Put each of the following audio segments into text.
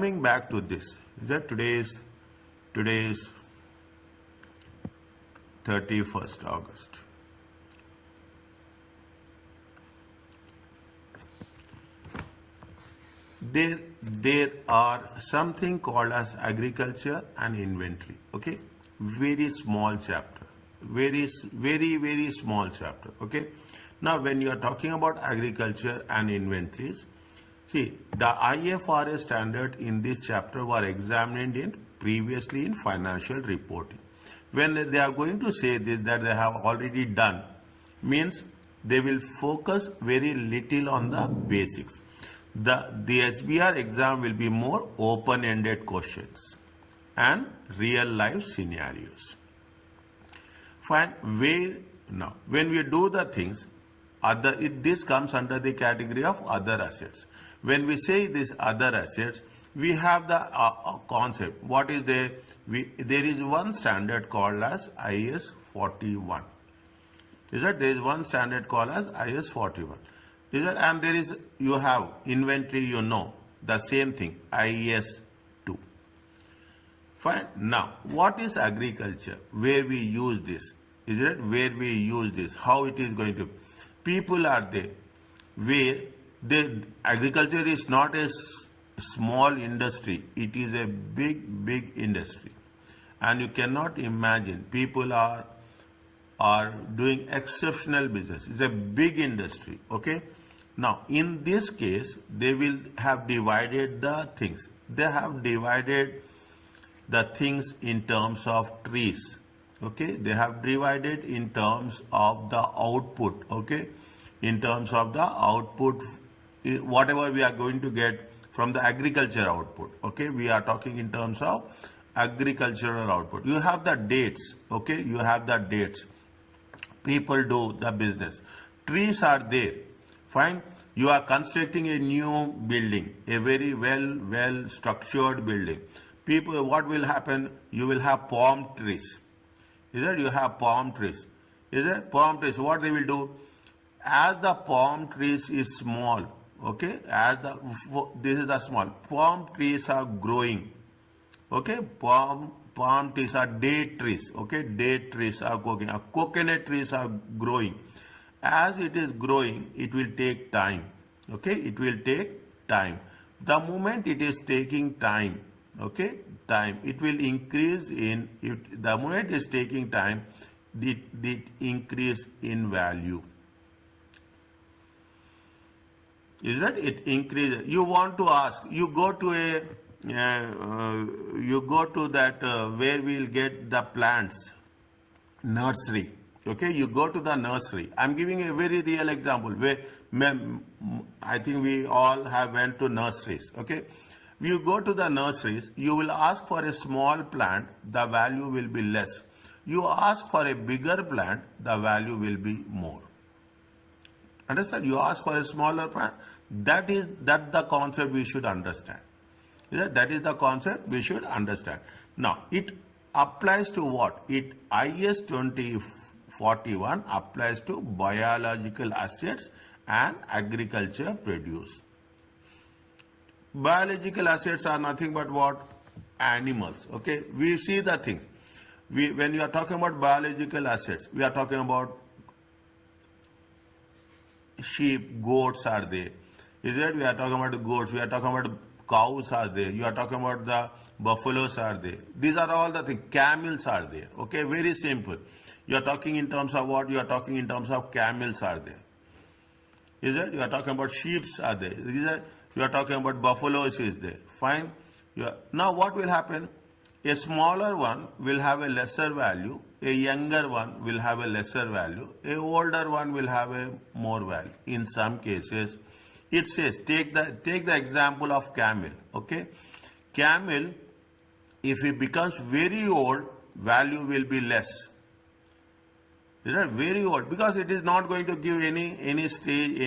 Coming back to this, that today is 31st August. There are something called as agriculture and inventory. Okay, very small chapter, very small chapter. Okay, now when you are talking about agriculture and inventories, see, the IFRS standard in this chapter were examined previously in financial reporting. When they are going to say this, that they have already done, means they will focus very little on the basics. The SBR exam will be more open-ended questions and real-life scenarios. Fine. Now, when we do the things, this comes under the category of other assets. When we say these other assets, we have the concept. What is there? There is one standard called as IAS 41. Is that there is one standard called as IAS 41. Is that, and there is, you have inventory, the same thing, IAS 2. Fine. Now, what is agriculture? Where we use this? Is it where we use this? How it is going to? People are there where agriculture is not a small industry. It is a big industry, and you cannot imagine people are doing exceptional business. It's a big industry. Okay. Now, in this case, they will have divided the things. They have divided the things in terms of trees. Okay. They have divided in terms of the output. Okay. In terms of the output, whatever we are going to get from the agriculture output. Okay. We are talking in terms of agricultural output. You have the dates. Okay. You have the dates. People do the business. Trees are there. Fine. You are constructing a new building, a very well structured building. People, what will happen? You will have palm trees. Is it? You have palm trees. Is it? Palm trees. What they will do? As the palm trees is small, okay, this is the small, palm trees are growing, okay, palm trees are date trees, okay, date trees are growing, coconut trees are growing. As it is growing, it will take time, okay, it will take time. The moment it is taking time, okay, it will increase the moment it is taking time, it increase in value. Is that it increases? You want to ask, you go to that where we'll get the plants, nursery. Okay, you go to the nursery. I'm giving a very real example where I think we all have went to nurseries. Okay, you go to the nurseries, you will ask for a small plant, the value will be less. You ask for a bigger plant, the value will be more. Understand? You ask for a smaller plant. That's the concept we should understand. That is the concept we should understand. Now, it applies to what? IAS 2041 applies to biological assets and agriculture produce. Biological assets are nothing but what? Animals. Okay, we see the thing. When you are talking about biological assets, we are talking about sheep, goats are there. Is it? We are talking about the goats. We are talking about cows are there. You are talking about the buffaloes are there. These are all the things. Camels are there. Okay, very simple. You are talking in terms of what? You are talking in terms of camels are there. Is it? You are talking about sheep are there. Is it? You are talking about buffaloes is there. Fine. Now what will happen? A smaller one will have a lesser value. A younger one will have a lesser value. A older one will have a more value. In some cases, it says, take the example of camel. Okay, camel, if it becomes very old, value will be less. Is that very old? Because it is not going to give any stage,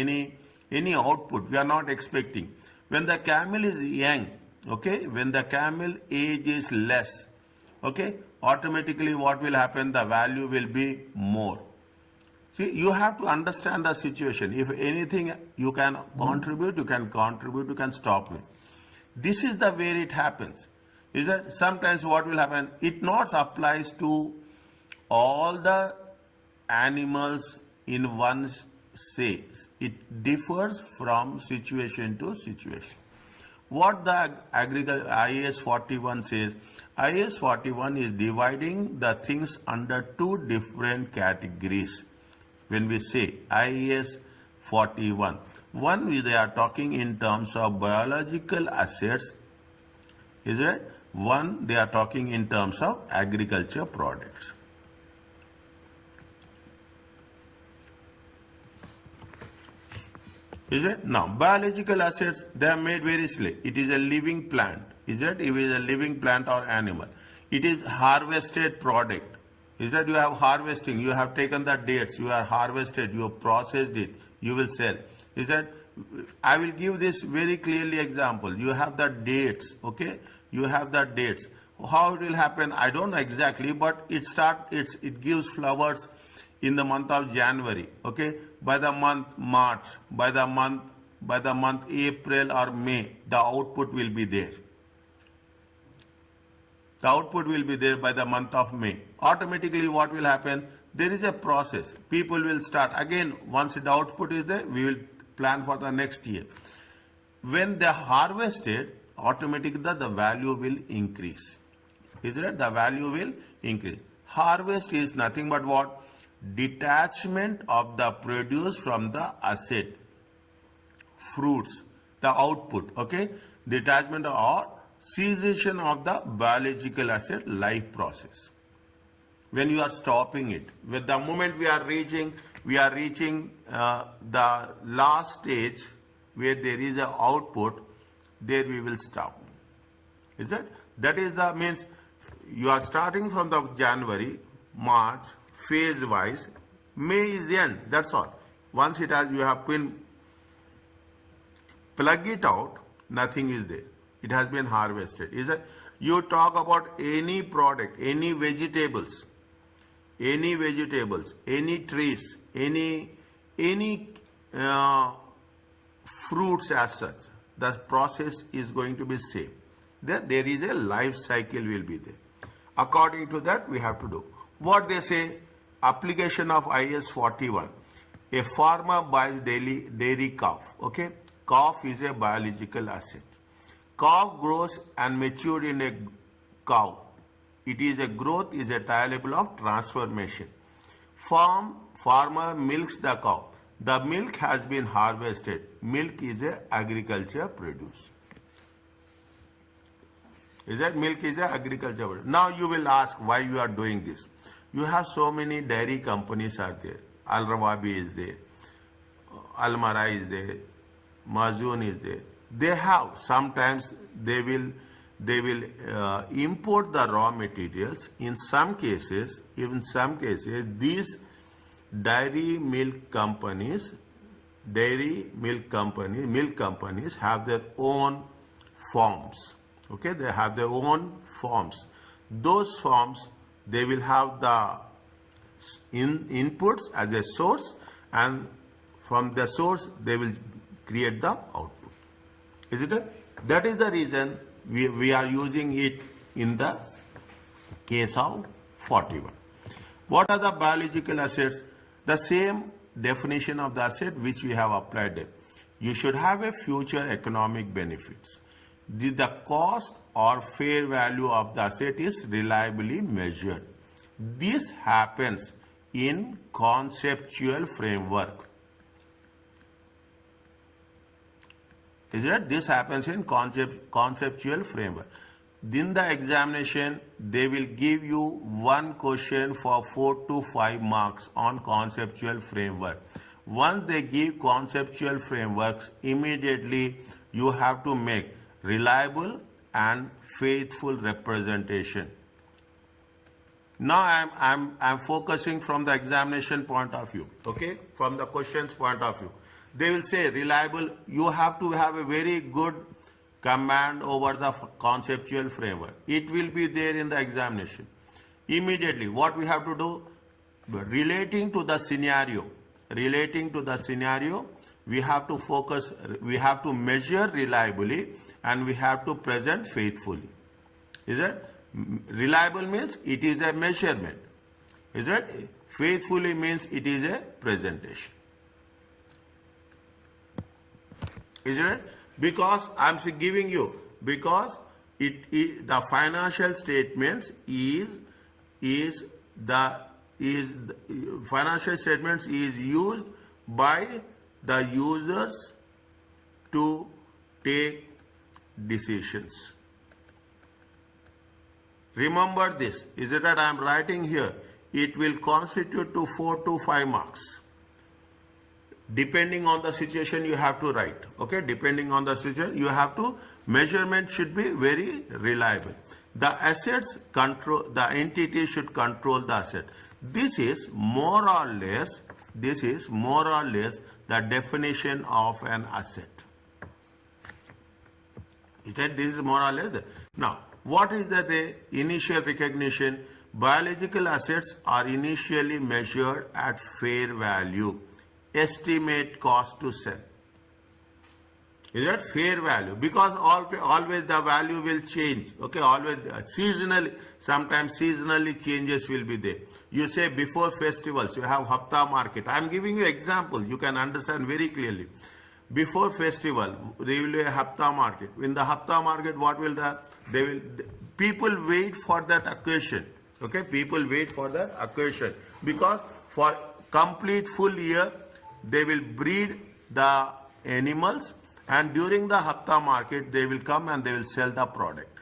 any output. We are not expecting. When the camel is young, okay, when the camel age is less, okay, automatically what will happen? The value will be more. See, you have to understand the situation. If anything you can contribute, you can stop me. This is the way it happens. Is that sometimes what will happen? It not applies to all the animals in one say. It differs from situation to situation. What the IAS 41 says, IAS 41 is dividing the things under two different categories. When we say IAS 41, one they are talking in terms of biological assets, is it? One they are talking in terms of agriculture products. Is it? Now, biological assets, they are made very slowly. It is a living plant. Is it? It is a living plant or animal. It is harvested product. Is that you have harvesting, you have taken the dates, you are harvested, you have processed it, you will sell. Is that? I will give this very clearly example. You have the dates, okay? You have the dates. How it will happen, I don't know exactly, but it gives flowers in the month of January, okay? By the month March, by the month April or May, the output will be there. The output will be there by the month of May. Automatically what will happen? There is a process. People will start. Again, once the output is there, we will plan for the next year. When they are harvested, automatically the value will increase. Is it? The value will increase. Harvest is nothing but what? Detachment of the produce from the asset. Fruits, the output, okay? Detachment or cessation of the biological asset life process. When you are stopping it, with the moment we are reaching the last stage where there is an output, there we will stop. Is it? That is the means you are starting from the January, March, phase wise. May is the end. That's all. Once it has, you have been plug it out, nothing is there. It has been harvested. Is it? You talk about any product, any vegetables, any trees, any fruits as such. The process is going to be same. There is a life cycle will be there. According to that, we have to do. What they say, application of IAS 41. A farmer buys dairy calf. Okay, calf is a biological asset. Calf grows and matured in a cow. It is a growth is a type of transformation. Farmer milks the cow. The milk has been harvested. Milk is a agriculture produce. Is that milk is a agriculture produce? Now you will ask why you are doing this. You have so many dairy companies are there. Al Rawabi is there. Almara is there. Mazun is there. They have sometimes they will import the raw materials. In some cases, these milk companies have their own farms. Okay, they have their own farms. Those farms, they will have the inputs as a source, and from the source they will create the output. Is it? That is the reason we are using it in the case of 41. What are the biological assets? The same definition of the asset which we have applied there. You should have a future economic benefits. The cost or fair value of the asset is reliably measured. This happens in conceptual framework. Is it? This happens in conceptual framework. In the examination, they will give you one question for 4 to 5 marks on conceptual framework. Once they give conceptual frameworks, immediately you have to make reliable and faithful representation. Now I'm focusing from the examination point of view, okay, from the questions point of view. They will say reliable, you have to have a very good command over the conceptual framework. It will be there in the examination. Immediately, what we have to do, relating to the scenario, we have to focus, we have to measure reliably, and we have to present faithfully. Is it? Reliable means it is a measurement. Is it? Faithfully means it is a presentation. Is it? Because I am giving you, because the financial statements financial statements is used by the users to take decisions. Remember this. Is it that I am writing here? It will constitute to 4 to 5 marks. Depending on the situation, you have to write. Okay, depending on the situation, you have to, measurement should be very reliable. The assets control, the entity should control the asset. This is more or less the definition of an asset. He said this is more or less. Now, what is the initial recognition? Biological assets are initially measured at fair value. Estimate cost to sell. Is that fair value? Because always the value will change. Okay, always seasonally, sometimes seasonally changes will be there. You say before festivals, you have Hafta market. I am giving you example. You can understand very clearly. Before festival, there will be a Hafta market. In the Hafta market, what will people wait for that occasion. Okay, people wait for that occasion because for complete full year, they will breed the animals, and during the Hafta market, they will come and they will sell the product.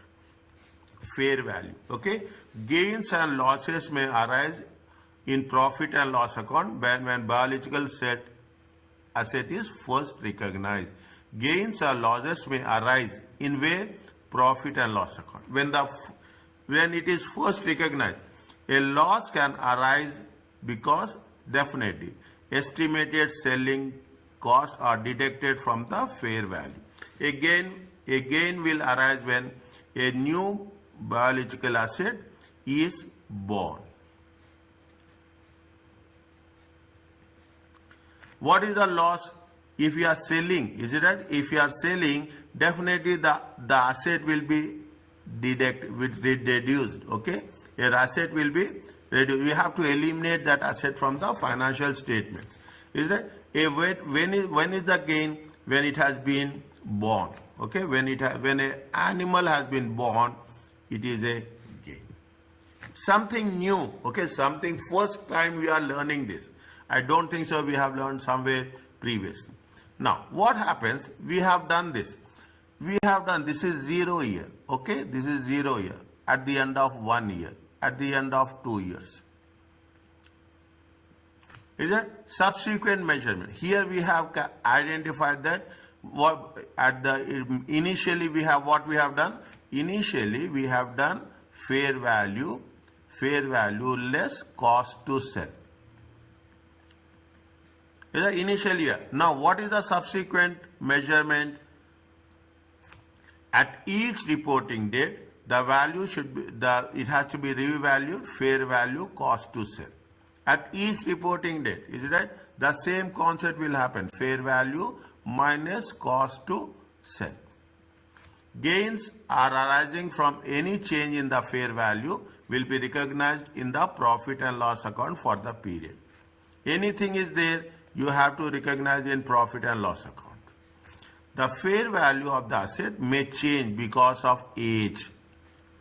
Fair value. Okay. Gains and losses may arise in profit and loss account when biological asset is first recognized. Gains or losses may arise in where? Profit and loss account. When it is first recognized, a loss can arise because definitely estimated selling costs are deducted from the fair value. Again, a gain will arise when a new biological asset is born. What is the loss? If you are selling, is it right? If you are selling, definitely the asset will be reduced. Okay, your asset will be reduced. You have to eliminate that asset from the financial statements. Is that when is the gain? When it has been born. Okay, when an animal has been born, it is a gain. Something new. Okay, something first time we are learning this. I don't think so. We have learned somewhere previously. Now, what happens? We have done this. This is 0 year. Okay, this is 0 year. At the end of 1 year. At the end of 2 years. Is that subsequent measurement? Here we have identified that initially we have what we have done. Initially we have done fair value less cost to sell. Is the initial year. Now, what is the subsequent measurement? At each reporting date, the value should be it has to be revalued, fair value, cost to sell. At each reporting date, is it right? The same concept will happen. Fair value minus cost to sell. Gains are arising from any change in the fair value will be recognized in the profit and loss account for the period. Anything is there, you have to recognize in profit and loss account. The fair value of the asset may change because of age.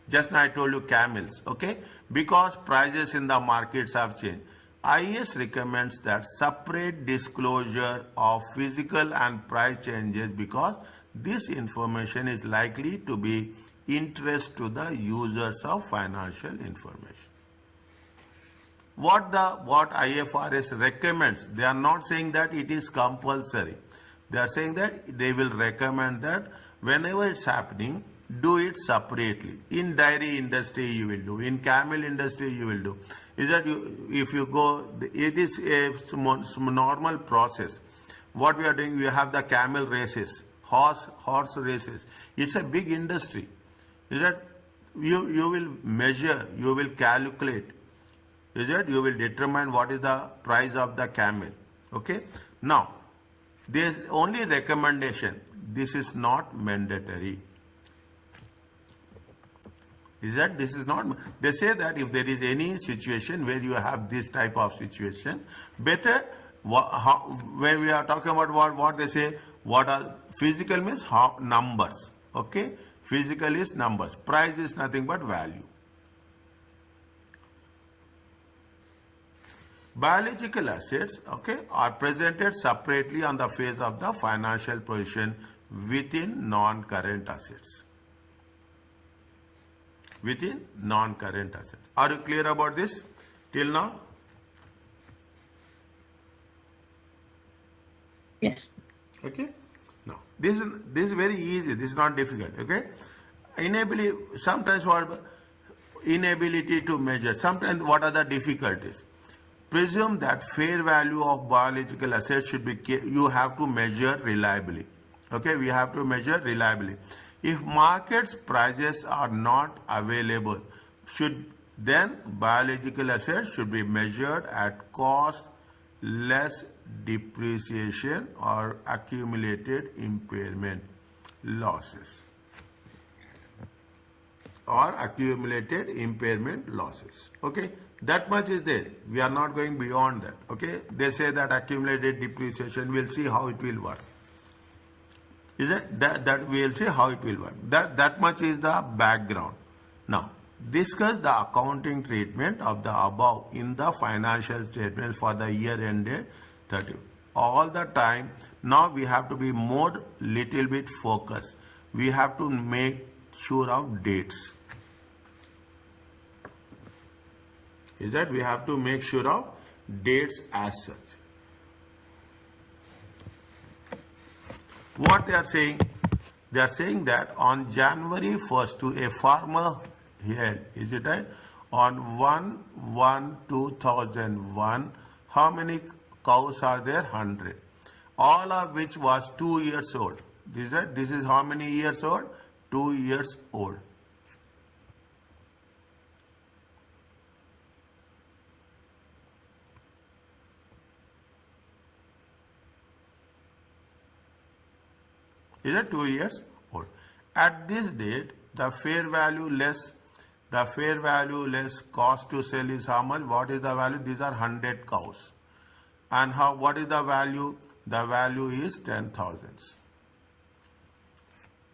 Just now I told you camels, okay? Because prices in the markets have changed. IAS recommends that separate disclosure of physical and price changes because this information is likely to be interest to the users of financial information. What IFRS recommends, they are not saying that it is compulsory. They are saying that they will recommend that whenever it's happening, do it separately. In dairy industry you will do, in camel industry you will do. Is that if you go, it is a normal process. What we are doing, we have the camel races, horse races. It's a big industry. Is that you will measure, you will calculate. Is that you will determine what is the price of the camel. Okay. Now, there is only recommendation. This is not mandatory. Is that this is not, they say that if there is any situation where you have this type of situation, better, when we are talking about what they say, what are physical means how, numbers, okay? Physical is numbers, price is nothing but value. Biological assets, okay, are presented separately on the face of the financial position within non-current assets. Within non-current assets. Are you clear about this till now? Yes. Okay. Now this is very easy. This is not difficult. Okay. Inability, sometimes what, inability to measure. Sometimes what are the difficulties? Presume that fair value of biological assets should be, you have to measure reliably. Okay, we have to measure reliably. If markets prices are not available, then biological assets should be measured at cost less depreciation or accumulated impairment losses. Or accumulated impairment losses. Okay, that much is there. We are not going beyond that. Okay, they say that accumulated depreciation, we'll see how it will work. Is it that we'll see how it will work. That much is the background. Now, discuss the accounting treatment of the above in the financial statements for the year ended 30. All the time, now we have to be more little bit focused. We have to make sure of dates. Is that we have to make sure of dates as such. What they are saying? They are saying that on January 1st to a farmer held, is it right? On 1/1/2001, how many cows are there? 100. All of which was 2 years old. This is how many years old? 2 years old. Is it 2 years old? At this date, the fair value less cost to sell is how much? What is the value? These are 100 cows. And what is the value? The value is 10,000.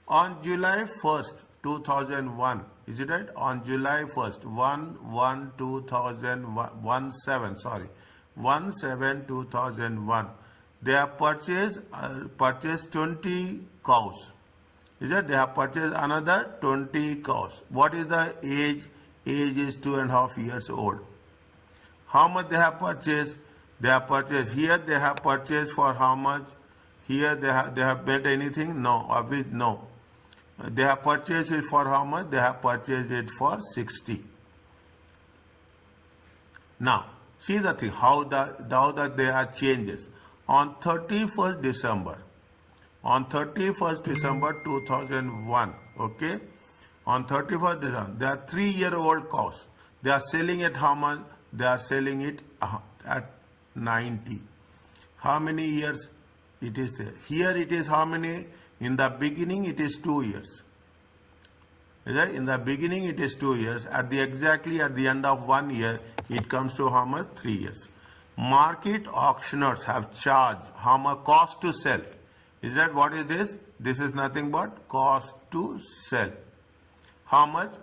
On July 1st, 2001, is it right? On July 1st, 1/7/2001, they have purchased 20 cows. Is that they have purchased another 20 cows. What is the age? Age is 2.5 years old. How much they have purchased? They have purchased here. They have purchased for how much? Here they have made anything? No. No. They have purchased it for how much? They have purchased it for 60. Now see the thing. How that there are changes. On 31st December 2001, okay, on 31st December, they are 3-year-old cows. They are selling it how much? They are selling it at 90. How many years it is there? Here it is how many? In the beginning it is 2 years. Is that? In the beginning it is 2 years. Exactly at the end of 1 year, it comes to how much? 3 years. Market auctioneers have charged how much cost to sell. Is that what is this? This is nothing but cost to sell. How much?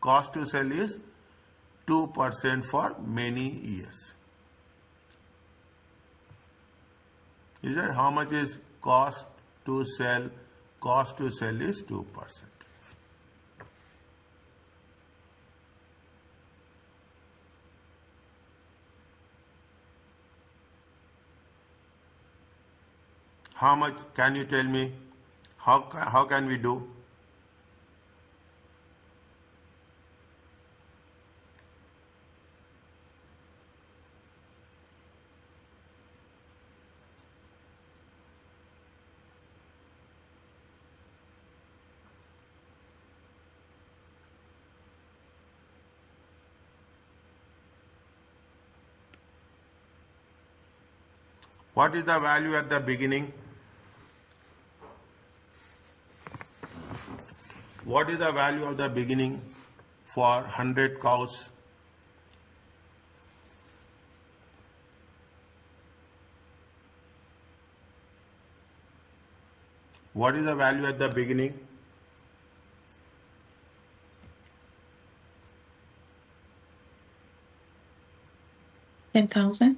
Cost to sell is 2% for many years. Is that how much is cost to sell? Cost to sell is 2%. How much? Can you tell me? How can we do? What is the value at the beginning? What is the value of the beginning? for 100 cows? What is the value at the beginning? $10,000.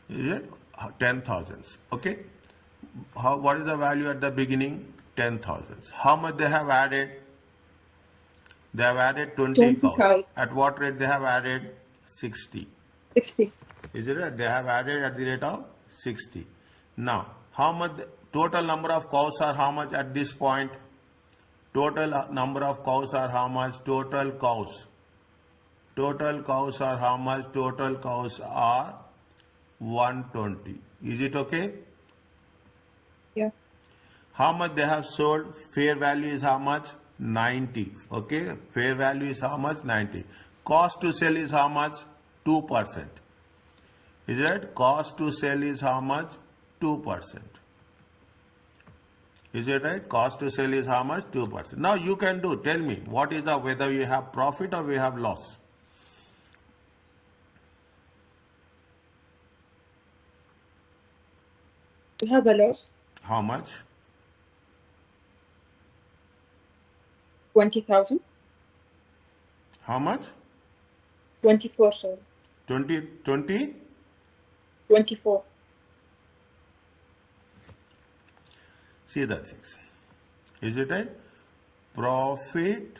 Is it 10,000? Okay. What is the value at the beginning? 10,000. How much they have added? They have added 20 cows. At what rate they have added? 60. 60. Is it right? They have added at the rate of 60. Now, how much total number of cows are how much at this point? Total number of cows are how much? Total cows. Total cows are how much? Total cows are 120. Is it okay? Yeah. How much they have sold? Fair value is how much? 90. Okay. Fair value is how much? 90. Cost to sell is how much? 2%. Is it right? Cost to sell is how much? 2%. Is it right? Cost to sell is how much? 2%. Now you can do, tell me, what is the, whether you have profit or we have loss? We have a loss. How much? 20,000. How much? 24, sorry. 20? 24. See the things. Is it right? Profit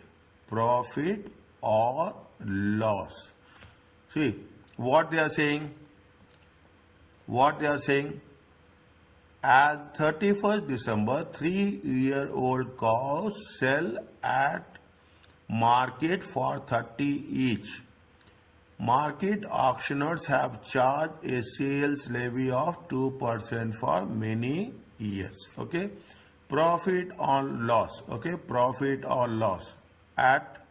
or loss. See what they are saying. What they are saying. As 31st December, 3-year-old cows sell at market for 30 each. Market auctioneers have charged a sales levy of 2% for many years. Okay. Profit or loss. Okay. Profit or loss at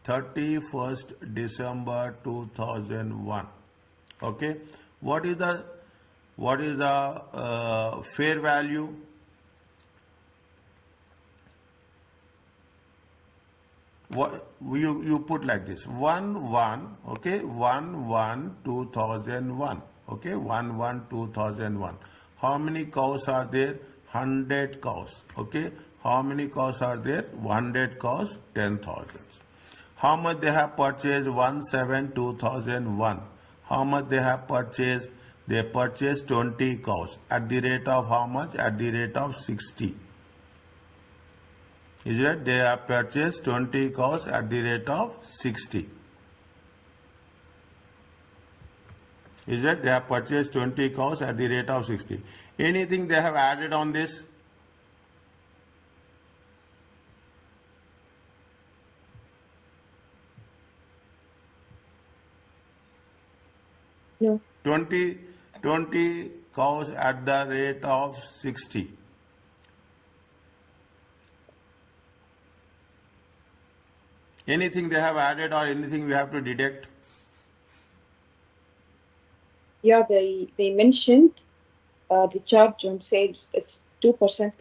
31st December 2001. Okay. What is the fair value? What you put like this 1/1, okay, 1/1/2001, okay, 1/1/2001. How many cows are there? 100 cows. Okay. How many cows are there? 100 cows, 10,000. How much they have purchased? 1/7/2001. How much they have purchased? They purchased 20 cows at the rate of how much? At the rate of 60. Is it? They have purchased 20 cows at the rate of 60. Is it? They have purchased 20 cows at the rate of 60. Anything they have added on this? No. 20 cows at the rate of 60. Anything they have added or anything we have to deduct? Yeah, they mentioned the charge on sales. It's 2%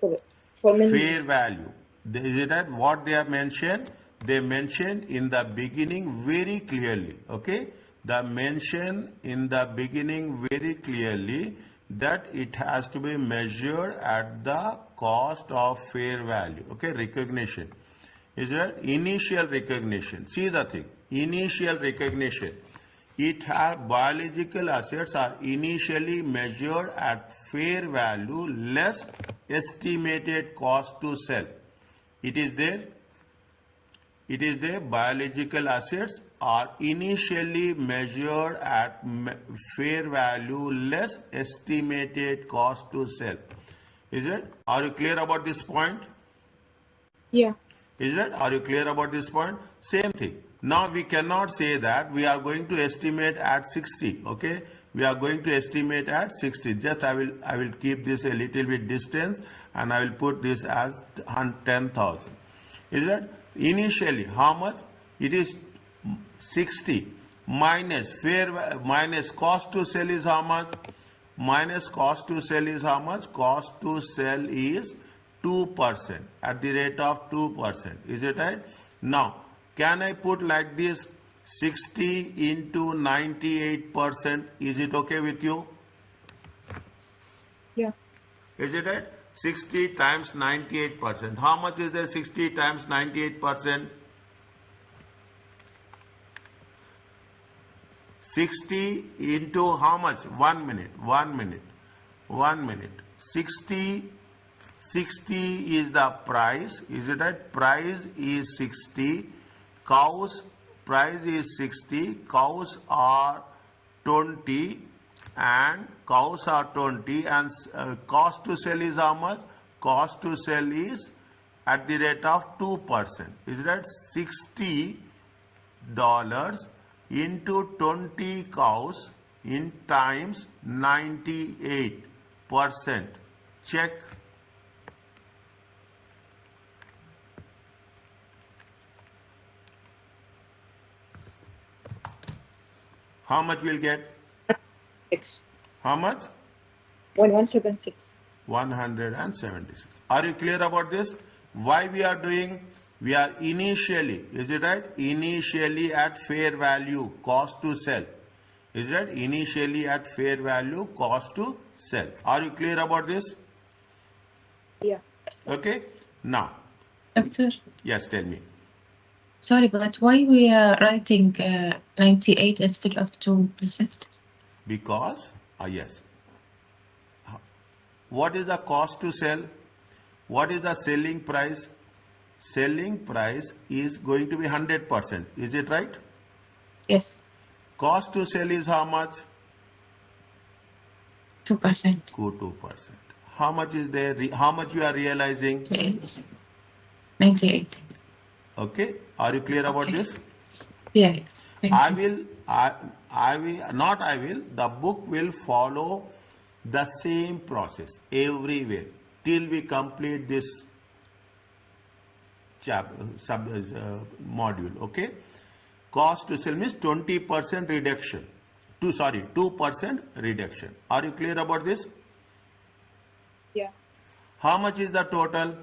for many Fair years. value. Is it that what they have mentioned? They mentioned in the beginning very clearly. Okay, the mention in the beginning very clearly that it has to be measured at the cost of fair value. Okay, recognition. Is it initial recognition? See the thing. Initial recognition. It has biological assets are initially measured at fair value less estimated cost to sell. It is there. It is there. Biological assets are initially measured at fair value less estimated cost to sell. Is it? Are you clear about this point? Yeah. Is it? Are you clear about this point? Same thing. Now we cannot say that we are going to estimate at 60. Okay, we are going to estimate at 60. Just I will keep this a little bit distance and I will put this as 10,000. Is it? Initially how much? It is 60 minus cost to sell is how much? Minus cost to sell is how much? Cost to sell is 2%, at the rate of 2%. Is it right? Now, can I put like this 60 into 98%? Is it okay with you? Yeah. Is it right? 60 times 98%. How much is there 60 times 98%? 60 into how much? 1 minute. 60 is the price. Is it right? Price is 60. Cows price is 60. Cows are 20 and cost to sell is how much? Cost to sell is at the rate of 2%. Is that $60 into 20 cows in times 98%? Check. How much we'll get? 6. How much? 1176. 176. Are you clear about this? Why we are doing? We are initially, is it right? Initially at fair value, cost to sell. Is it right? Initially at fair value, cost to sell. Are you clear about this? Yeah. Okay. Now, Doctor, yes, tell me. sorry, but why we are writing 98 instead of 2%? Because, yes. What is the cost to sell? What is the selling price? Selling price is going to be 100%. Is it right? Yes, Cost to sell is how much? 2%. 2%. How much is there? How much you are realizing? 98. Okay. Are you clear about Okay. this? Yeah, thank I you. will, the book will follow the same process everywhere till we complete this module. Okay. Cost to sell means 20% reduction. 2% reduction. Are you clear about this? Yeah. How much is the total?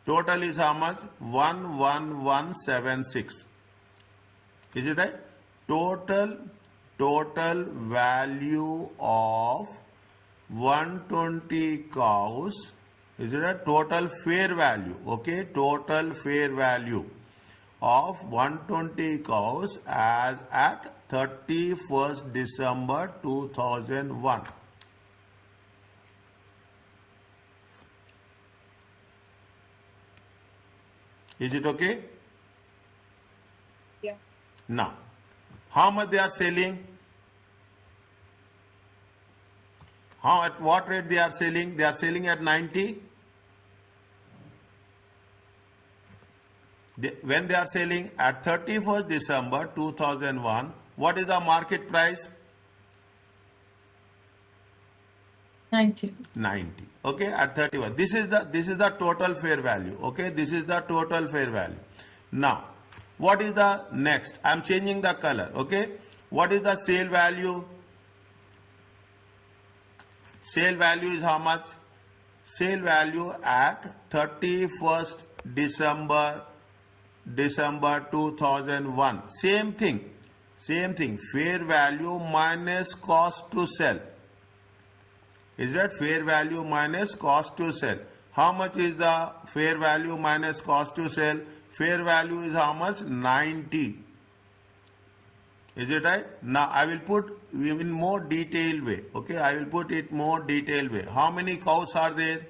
Total is how much? 11176. Is it right? Total value of 120 cows. Is it a total fair value? Okay, total fair value of 120 cows as at 31st December 2001. Is it okay? Yeah. Now, how much they are selling? How, at what rate they are selling? They are selling at 90. When they are selling at 31st December 2001, what is the market price? 90. 90. Okay, at 31. This is the total fair value. Okay, this is the total fair value. Now, what is the next? I am changing the color. Okay, what is the sale value? Sale value is how much? Sale value at 31st December 2001. Same thing. Fair value minus cost to sell. Is that fair value minus cost to sell? How much is the fair value minus cost to sell? Fair value is how much? 90. Is it right? Now I will put in more detailed way. Okay, I will put it more detailed way. How many cows are there?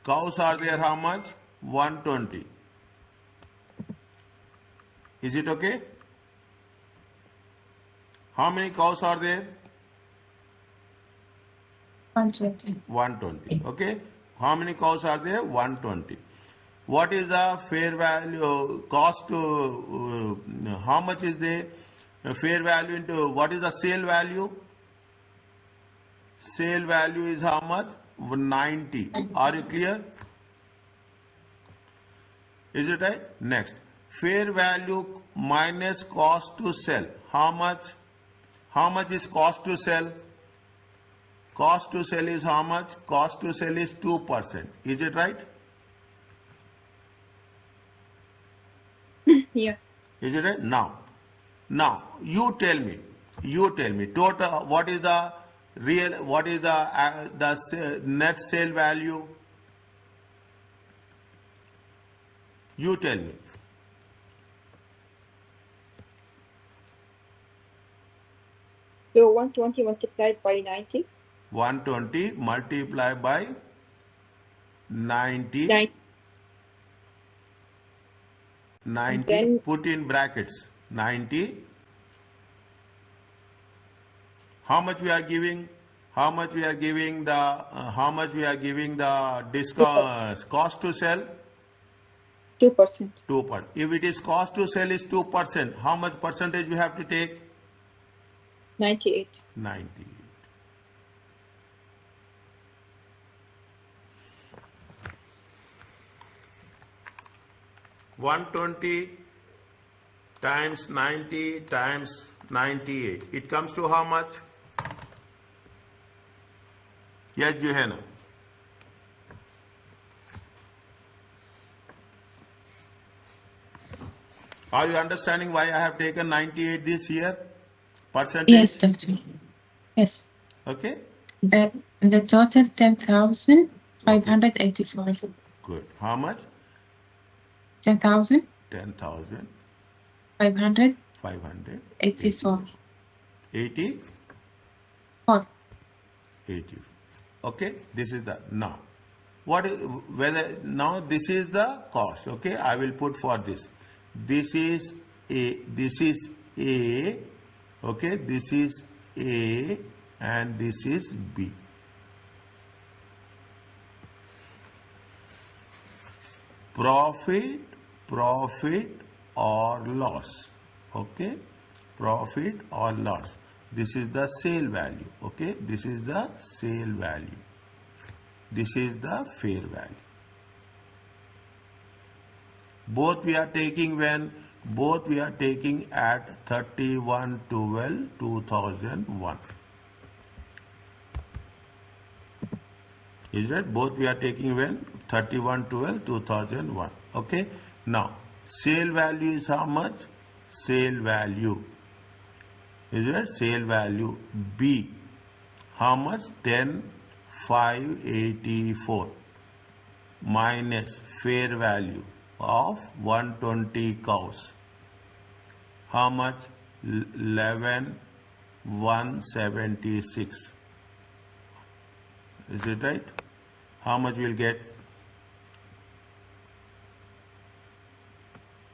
Cows are there how much? 120. Is it okay? How many cows are there? 120. 120. Okay. How many cows are there? 120. What is the fair value cost to how much is the fair value into what is the sale value? Sale value is how much? 90. Are you clear? Is it right? Next, fair value minus cost to sell. How much? How much is cost to sell? Cost to sell is how much? Cost to sell is 2%. Is it right? Yeah. Is it right? Now you tell me, total, what is the net sale value? You tell me. So 120 multiplied by 90. 120 multiplied by 90. 90, Then put in brackets 90. How much we are giving? How much we are giving the discount cost to sell? 2%. 2%. If it is cost to sell is 2%, how much percentage we have to take? 98. 90. 120 times 90 times 98. It comes to how much? Yes, Johanna. Are you understanding why I have taken 98 this year? Percentage? Yes, doctor. Yes. Okay? The total 10,584. Good. How much? 10,000. 10,000. 500. 500. 84. 80? 4. 80. Okay? This is the, now. Now this is the cost. Okay? I will put for this. This is A. Okay? This is A and this is B. Profit or loss. Okay? Profit or loss. This is the sale value. Okay? This is the sale value. This is the fair value. Both we are taking when? Both we are taking at 31/12/2001. Is that both we are taking when? 31/12/2001. Okay. Now sale value is how much? Sale value. Is it sale value B? How much? 10,584 minus fair value of 120 cows. How much? 11,176. Is it right? How much we'll get?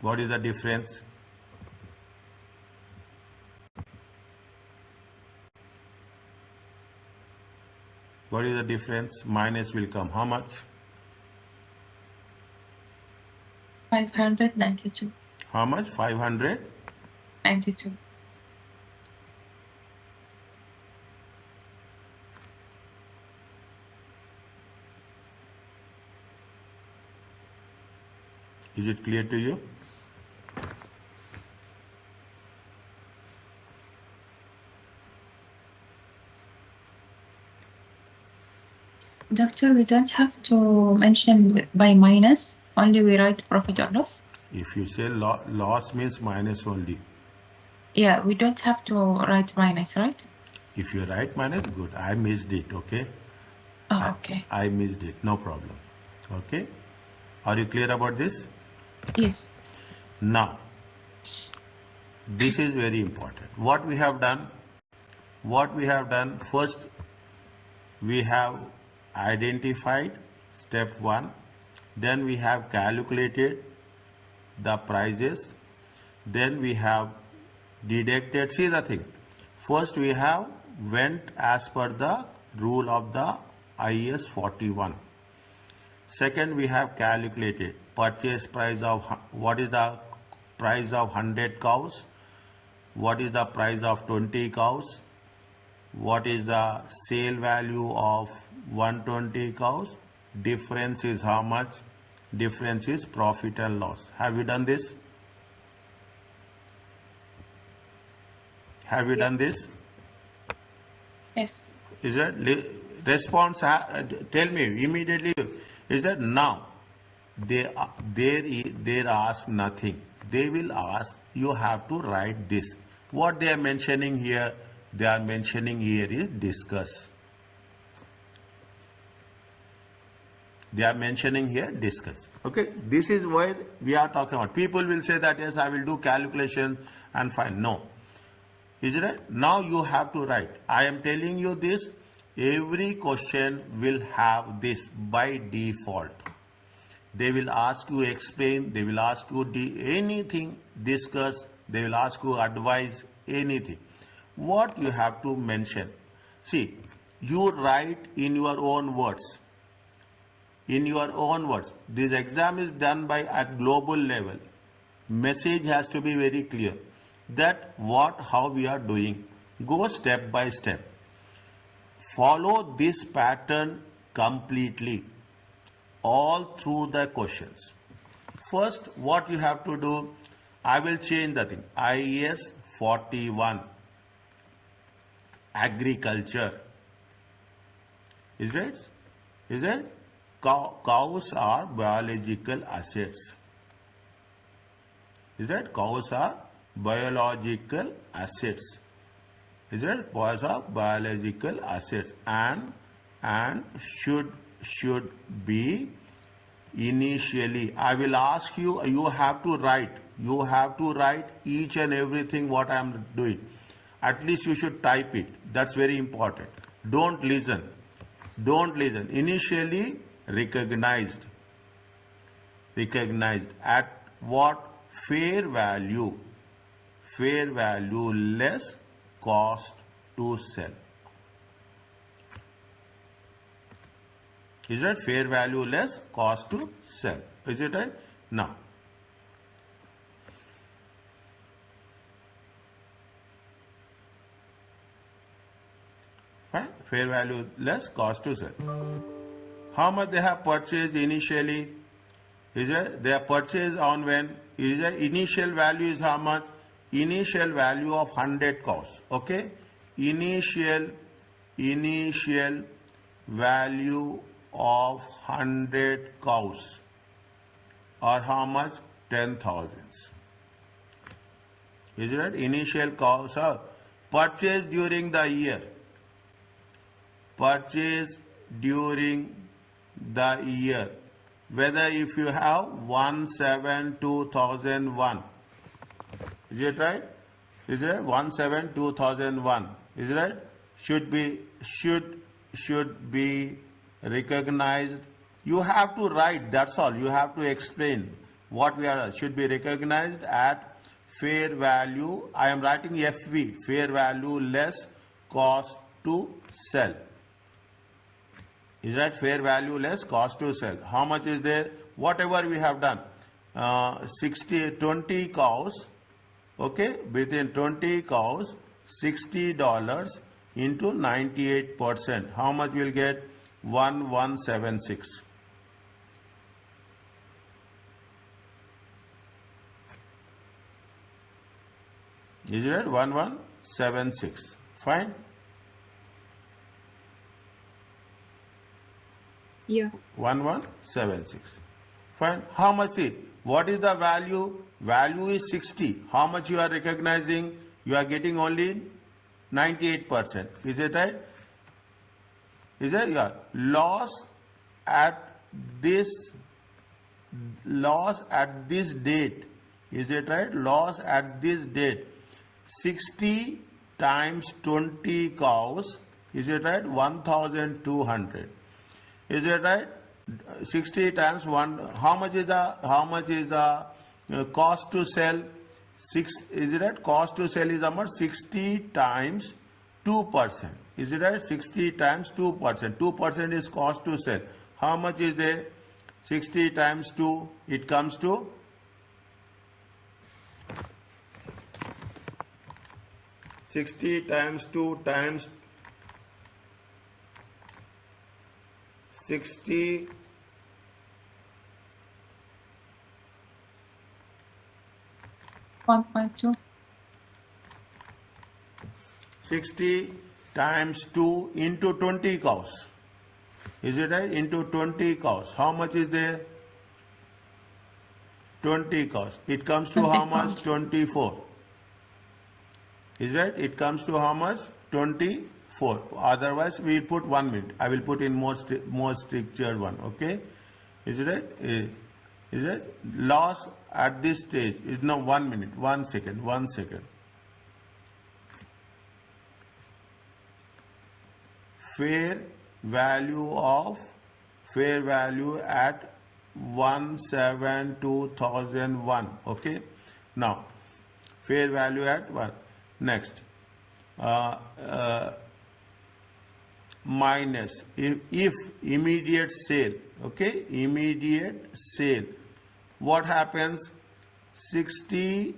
What is the difference? What is the difference? Minus will come. How much? 592. How much? 500? 92. Is it clear to you? Doctor, we don't have to mention by minus, only we write profit or loss. If you say loss means minus only. Yeah, we don't have to write minus, right? If you write minus, good. I missed it, okay? Oh, okay. I missed it, no problem. Okay? Are you clear about this? Yes. Now, this is very important. What we have done? First, we have identified step 1. Then we have calculated the prices. Then we have deducted. See the thing. First, we have went as per the rule of the IAS 41. Second, we have calculated purchase price of, what is the price of 100 cows, what is the price of 20 cows, what is the sale value of 120 cows, difference is how much, difference is profit and loss. Have you done this? Have you done this? Yes. Is that response? Tell me immediately. Is that now? They ask nothing. They will ask. You have to write this. What they are mentioning here? They are mentioning here is discuss. They are mentioning here discuss. Okay, this is where we are talking about. People will say that yes, I will do calculation and fine. No. Is it right? Now you have to write. I am telling you this. Every question will have this by default. They will ask you explain. They will ask you anything, discuss. They will ask you advise, anything. What you have to mention. See, you write in your own words. In your own words. This exam is done by at global level. Message has to be very clear. That how we are doing. Go step by step. Follow this pattern completely. All through the questions. First, what you have to do, I will change the thing. IAS 41. Agriculture. Is it? Is it? Cows are biological assets. Is that? Cows are biological assets. Is it? Cows are biological assets and should be initially. I will ask you, you have to write. You have to write each and everything what I am doing. At least you should type it. That's very important. Don't listen. Don't listen. Initially recognized. Recognized at what? Fair value. Fair value less cost to sell. Is it fair value less cost to sell? Is it right? Now, fine. Fair value less cost to sell. How much they have purchased initially? Is it? They have purchased on when? Is it? Initial value is how much? Initial value of 100 cows. Okay. Initial value of 100 cows or how much? 10,000. Is it right? Initial cows are purchased during the year. Purchased during the year. Whether if you have 1/7/2001. Is it right? Is it 1/7/2001? Is it right? Should be recognized. You have to write, that's all. You have to explain what we are. Should be recognized at fair value. I am writing FV, fair value less cost to sell. Is that fair value less cost to sell? How much is there? Whatever we have done. 20 cows. Okay, between 20 cows, $60 into 98%. How much will get? 1176. Is it 1176? Fine. Yeah. 1176. Fine. How much is? What is the value? Value is 60. How much you are recognizing? You are getting only 98%. Is it right? Is it? Yeah. Loss at this date. Is it right? Loss at this date. 60 times 20 cows. Is it right? 1,200. Is it right? 60 times 1. How much is the cost to sell? 6. Is it right? Cost to sell is how much? 60 times 2%. Is it right? 60 times 2%. 2% is cost to sell. How much is there? 60 times 2. It comes to 60 times 2 times 60 1.2. 60 times 2 into 20 cows. Is it right? Into 20 cows. How much is there? 20 cows. It comes to how 24. much? 24. Is right? It comes to how much? 24. Otherwise, we put 1 minute. I will put in more structured one. Okay? Is it right? Is it? Loss at this stage is now 1 minute. 1 second. 1 second. Fair value at 1/7/2001. Okay. Now, fair value at 1. Next, minus if immediate sale. Okay, immediate sale. What happens? 60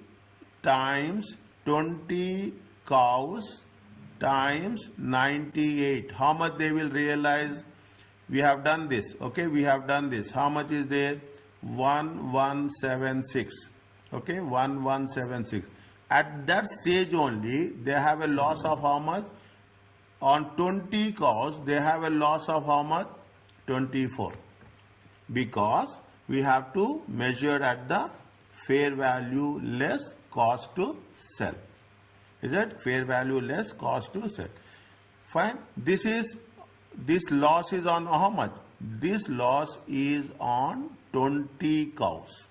times 20 cows times 98. How much they will realize? We have done this. Okay, we have done this. How much is there? 1176. Okay, 1176. At that stage only, they have a loss of how much? On 20 cows, they have a loss of how much? 24. Because we have to measure at the fair value less cost to sell. Is it? Fair value less cost to sell. Fine. This loss is on how much? This loss is on 20 cows.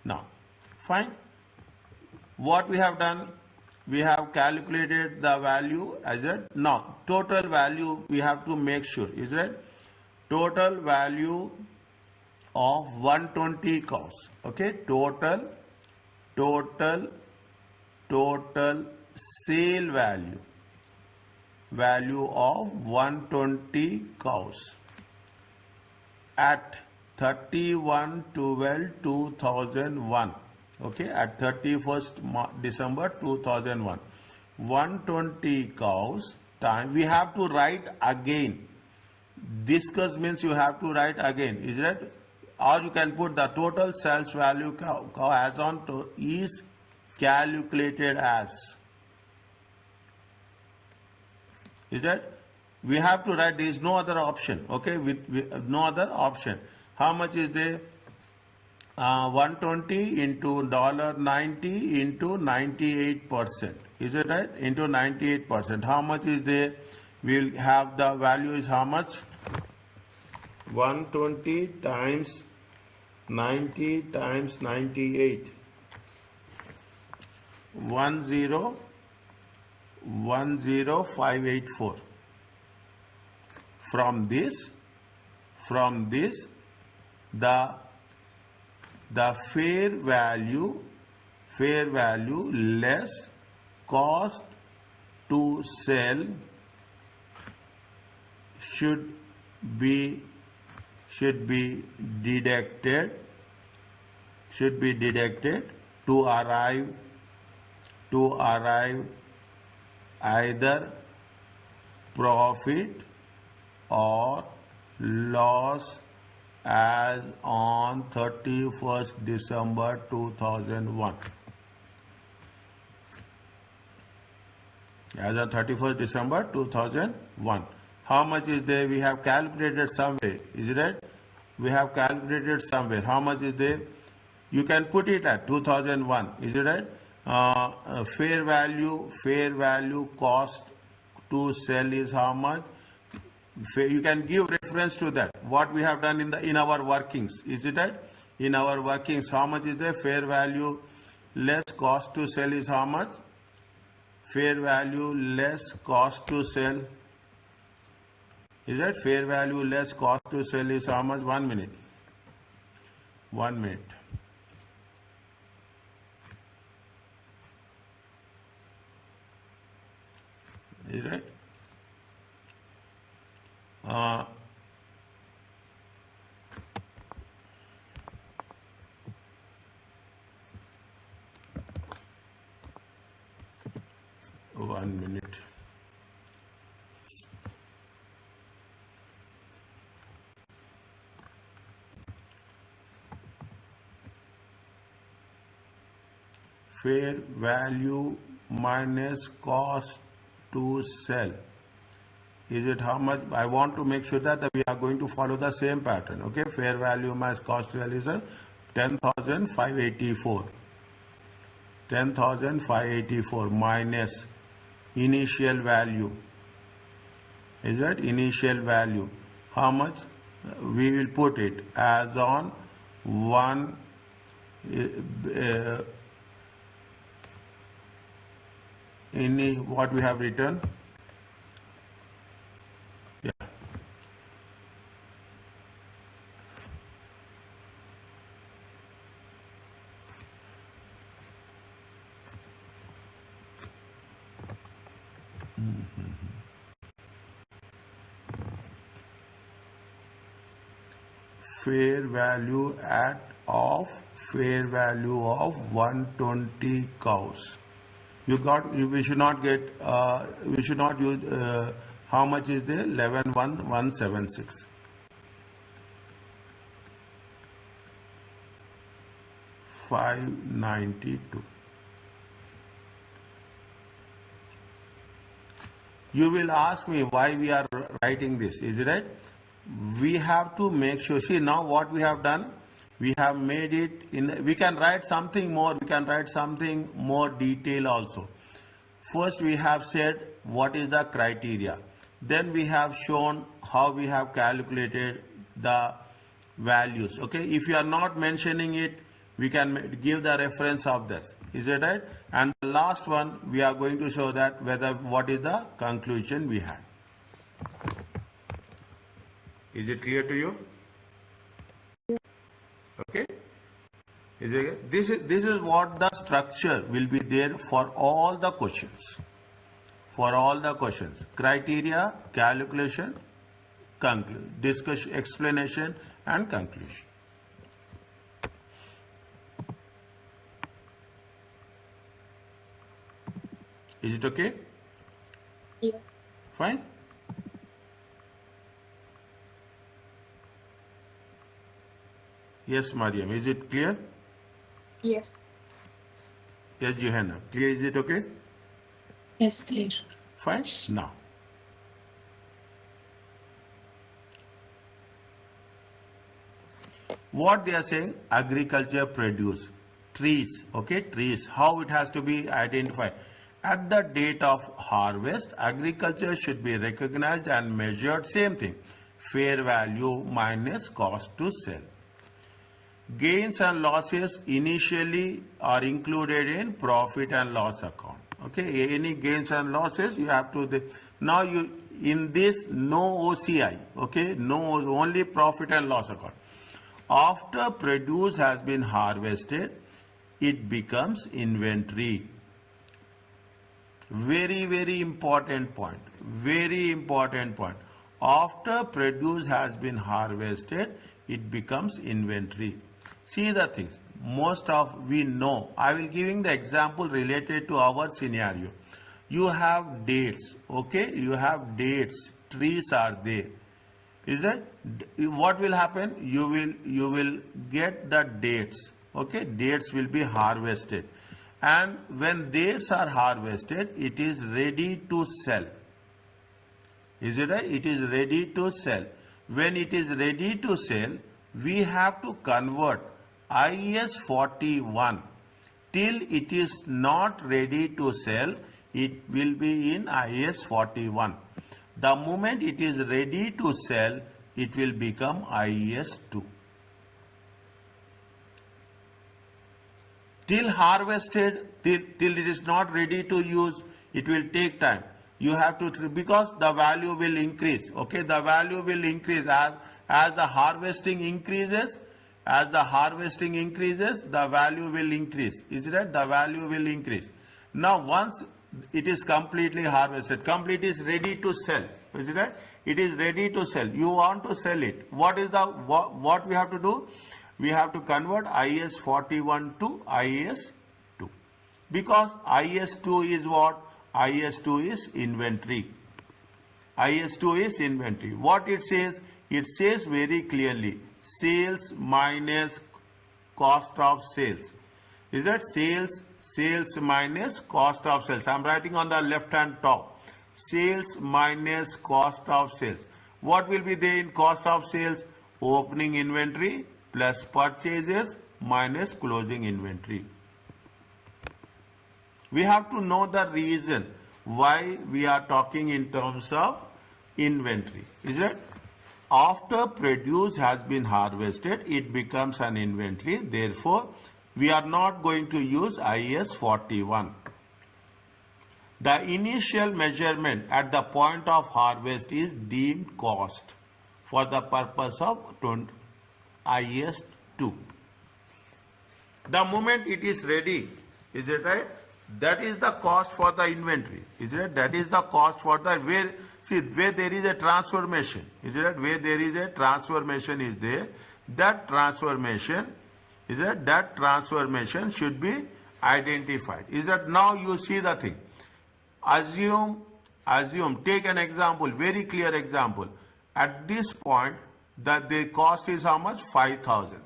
Now, fine. What we have done? We have calculated the value as it. Now, total value we have to make sure. Is it? Total value of 120 cows. Okay. Total sale value of 120 cows at 31/12/2001. Okay, at 31st December 2001. 120 cows time. We have to write again. Discuss means you have to write again. Is that? Or you can put the total sales value cow as on to is calculated as. Is that? We have to write. There is no other option. Okay, with no other option. How much is there? 120 into $90 into 98%. Is it right? Into 98%. How much is there? We'll have the value is how much? 120 times 90 times 98. 1010584. From this the fair value less cost to sell should be deducted to arrive either profit or loss as on 31st December 2001. As on 31st December 2001. How much is there? We have calculated somewhere. Is it right? We have calculated somewhere. How much is there? You can put it at 2001. Is it right? Fair value cost to sell is how much? You can give reference to that. What we have done in our workings. Is it right? In our workings, how much is there? Fair value less cost to sell is how much? Fair value less cost to sell. Is that fair value less cost to sell is how much? 1 minute. 1 minute. Is that? 1 minute. Fair value minus cost to sell. Is it how much? I want to make sure that we are going to follow the same pattern. Okay, fair value minus cost realization 10,584. 10,584 minus initial value. Is that initial value? How much? We will put it as on 1 in what we have written. Yeah. Fair value of 120 cows. We should not get, we should not use, how much is there? 11,176. 592. You will ask me why we are writing this, is it right? We have to make sure, see now what we have done, we have made it in, we can write something more, we can write something more detail also. First we have said what is the criteria. Then we have shown how we have calculated the values. Okay, if you are not mentioning it, we can give the reference of this. Is it right? And the last one, we are going to show that what is the conclusion we had. Is it clear to you? Okay. This is what the structure will be there for all the questions. For all the questions, criteria, calculation, discussion, explanation, and conclusion. Is it okay? Yeah. Fine. Yes, Mariam, is it clear? Yes. Yes, Johanna, clear, is it okay? Yes, clear. Fine. Now, what they are saying, agriculture produce trees, okay, trees, how it has to be identified. At the date of harvest, agriculture should be recognized and measured, same thing, fair value minus cost to sell. Gains and losses initially are included in profit and loss account. Okay, any gains and losses you have to, now you, in this no OCI, okay, no, only profit and loss account. After produce has been harvested, it becomes inventory. Very, very important point. Very important point. After produce has been harvested, it becomes inventory. See the things. Most of we know. I will giving the example related to our scenario. You have dates. Okay, you have dates. Trees are there. Is that what will happen? You will get the dates. Okay, dates will be harvested. And when dates are harvested, it is ready to sell. Is it right? It is ready to sell. When it is ready to sell, we have to convert IAS 41. Till it is not ready to sell, it will be in IAS 41. The moment it is ready to sell, it will become IAS 2. Till harvested, till it is not ready to use, it will take time. You have to, because the value will increase. Okay, the value will increase as the harvesting increases. As the harvesting increases, the value will increase. Is it right? The value will increase. Now, once it is completely harvested, complete is ready to sell. Is it right? It is ready to sell. You want to sell it. What is the what we have to do? We have to convert IAS 41 to IAS 2. Because IAS 2 is what? IAS 2 is inventory. IAS 2 is inventory. What it says? It says very clearly, sales minus cost of sales. Is that sales minus cost of sales? I am writing on the left hand top. Sales minus cost of sales. What will be there in cost of sales? Opening inventory plus purchases minus closing inventory. We have to know the reason why we are talking in terms of inventory. Is it? After produce has been harvested, it becomes an inventory. Therefore, we are not going to use IAS 41. The initial measurement at the point of harvest is deemed cost for the purpose of IAS 2. The moment it is ready, is it right? That is the cost for the inventory. Is it? That is the cost for the where there is a transformation. Is it? Where there is a transformation is there. That transformation is that transformation should be identified. Is that now you see the thing? Assume, take an example, very clear example. At this point, that the cost is how much? 5,000.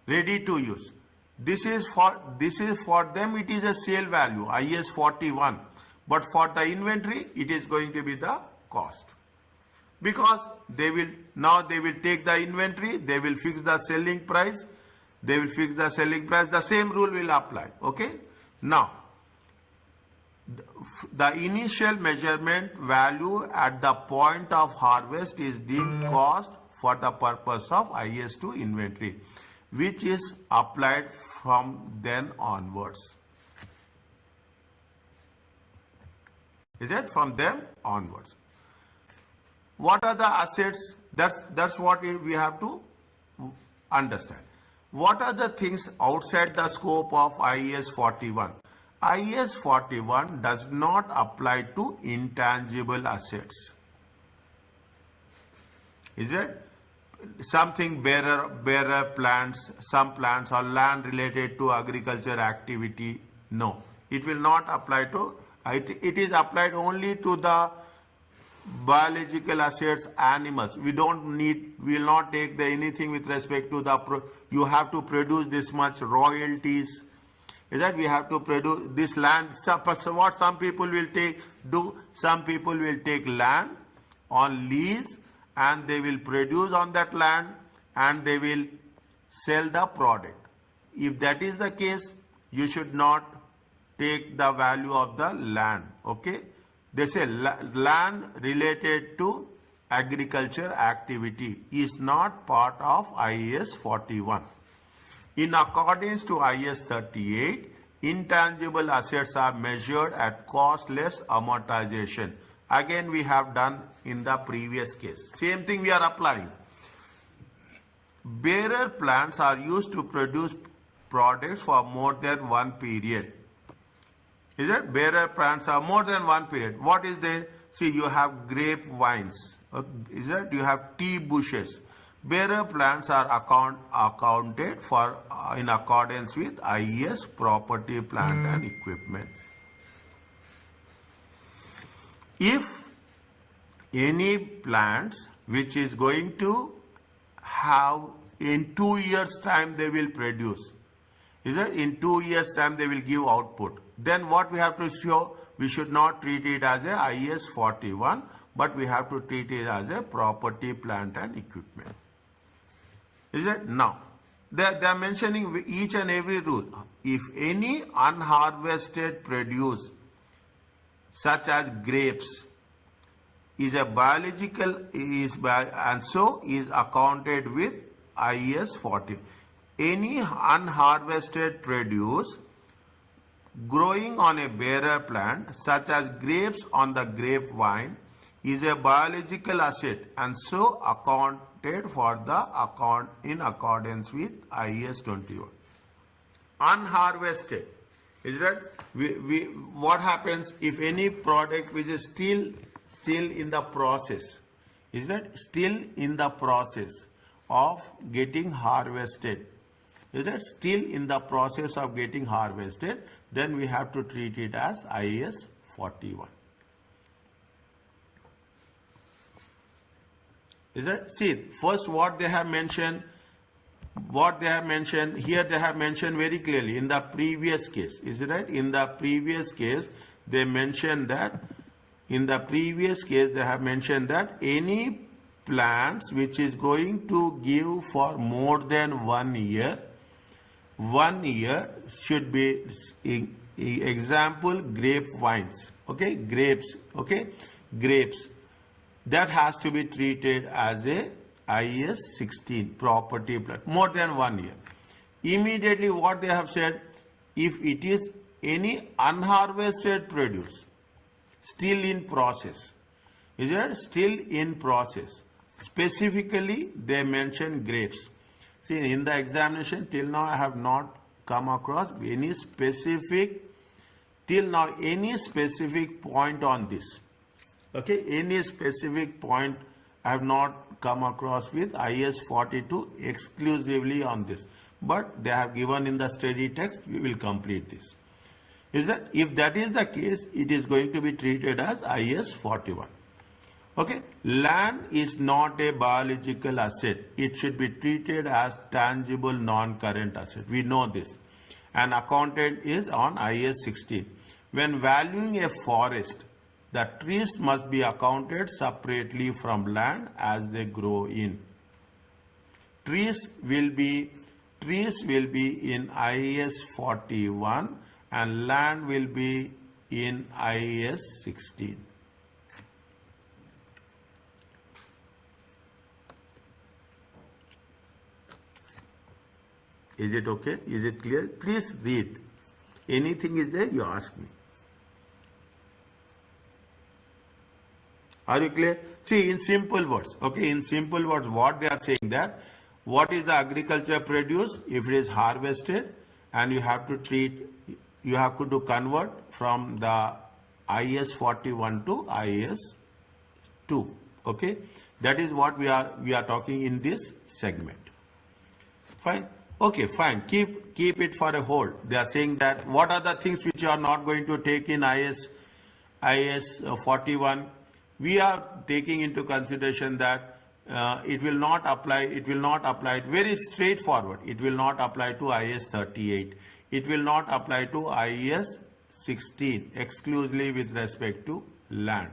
Ready to use. This is for them, it is a sale value, IAS 41. But for the inventory, it is going to be the cost. Because they will take the inventory, they will fix the selling price, the same rule will apply. Okay? Now, the initial measurement value at the point of harvest is deemed cost for the purpose of IAS 2 inventory, which is applied from then onwards. Is it? From then onwards. What are the assets? That's what we have to understand. What are the things outside the scope of IAS 41? IAS 41 does not apply to intangible assets. Is it? Something bearer plants, some plants or land related to agriculture activity. No, it will not apply to, it is applied only to the biological assets, animals. We will not take anything with respect to you have to produce this much royalties. Is that we have to produce this land. So what some people will some people will take land on lease and they will produce on that land and they will sell the product. If that is the case, you should not take the value of the land. Okay? They say land related to agriculture activity is not part of IAS 41. In accordance to IAS 38, intangible assets are measured at cost less amortization. Again, we have done in the previous case. Same thing we are applying. Bearer plants are used to produce products for more than one period. Is it? Bearer plants are more than one period. What is there? See, you have grape vines. Is it? You have tea bushes. Bearer plants are accounted for in accordance with IAS property, plant and equipment. If any plants which is going to have in 2 years time they will produce, is it? In 2 years time they will give output. Then what we have to show? We should not treat it as a IAS 41, but we have to treat it as a property, plant and equipment. Is it? Now, they are mentioning each and every rule. If any unharvested produce, such as grapes, is a biological, and so is accounted with IAS 40. Any unharvested produce growing on a bearer plant, such as grapes on the grapevine, is a biological asset and so accounted for in accordance with IAS 21. Unharvested, is that what happens if any product which is still in the process, is that still in the process of getting harvested, is that still in the process of getting harvested, then we have to treat it as IAS 41. Is that? See, first what they have mentioned, here they have mentioned very clearly in the previous case. Is it right? In the previous case, they mentioned that in the previous case they have mentioned that any plants which is going to give for more than 1 year, 1 year should be example grapevines, okay, grapes, okay, grapes, that has to be treated as a IAS 16 property plant, more than 1 year. Immediately what they have said, if it is any unharvested produce still in process, is it still in process, specifically they mention grapes. See, in the examination till now I have not come across any specific, till now any specific point on this, okay, any specific point I have not come across with IAS 42 exclusively on this, but they have given in the study text, we will complete this. Is that, if that is the case, it is going to be treated as IAS 41. Okay, land is not a biological asset. It should be treated as tangible non-current asset. We know this. And accounted is on IAS 16. When valuing a forest, the trees must be accounted separately from land as they grow in. Trees will be in IAS 41 and land will be in IAS 16. Is it okay? Is it clear? Please read. Anything is there, you ask me. Are you clear? See, in simple words, okay, in simple words, what they are saying that, what is the agriculture produce? If it is harvested and you have to treat, you have to convert from the IAS 41 to IAS 2, okay? That is what we are talking in this segment. Fine. Okay, fine. Keep it for a hold. They are saying that what are the things which you are not going to take in IAS 41? We are taking into consideration that it will not apply, very straightforward. It will not apply to IAS 38. It will not apply to IAS 16 exclusively with respect to land.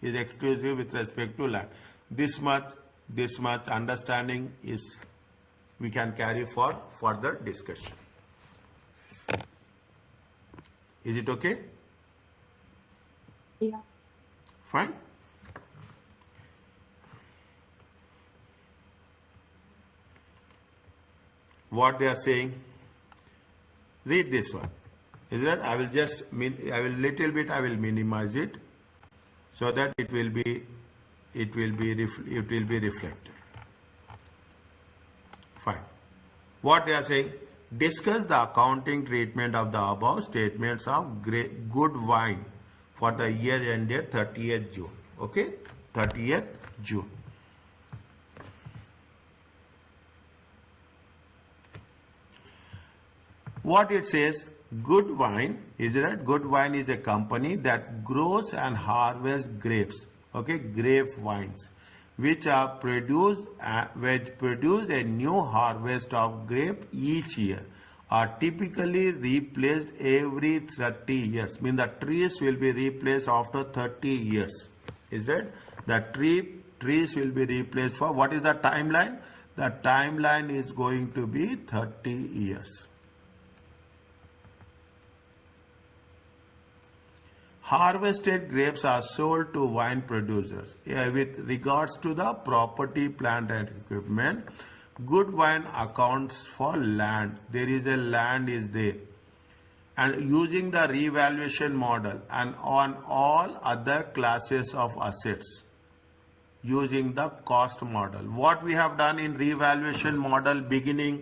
Is exclusive with respect to land. This much understanding is we can carry for further discussion. Is it okay? Yeah. Fine. What they are saying, read this one. Is that I will minimize it so that it will be reflected. Fine. What they are saying, discuss the accounting treatment of the above statements of good wine for the year ended 30th June. Okay, 30th June. What it says, good wine, is it? Good wine is a company that grows and harvests grapes, okay, grape wines, which produce a new harvest of grape each year, are typically replaced every 30 years. Mean the trees will be replaced after 30 years. Is it? The trees will be replaced for, what is the timeline? The timeline is going to be 30 years. Harvested grapes are sold to wine producers. With regards to the property, plant and equipment, good wine accounts for land. There is a land is there. And using the revaluation model and on all other classes of assets, using the cost model. What we have done in revaluation model beginning,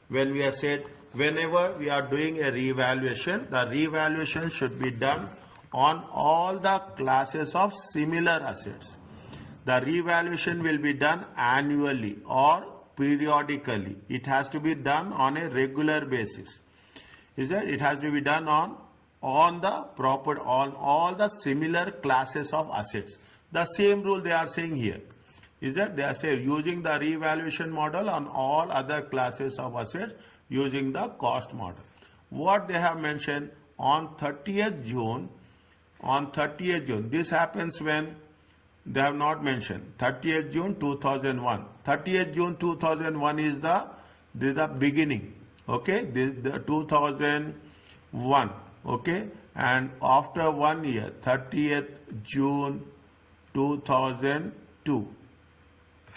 when we have said, whenever we are doing a revaluation, the revaluation should be done on all the classes of similar assets. The revaluation will be done annually or periodically. It has to be done on a regular basis. Is that it has to be done on all the similar classes of assets. The same rule they are saying here. Is that they are saying using the revaluation model on all other classes of assets using the cost model. What they have mentioned on 30th June, on 30th June. This happens when they have not mentioned 30th June 2001. 30th June 2001 is the beginning. Okay, this is the 2001. Okay, and after 1 year, 30th June 2002.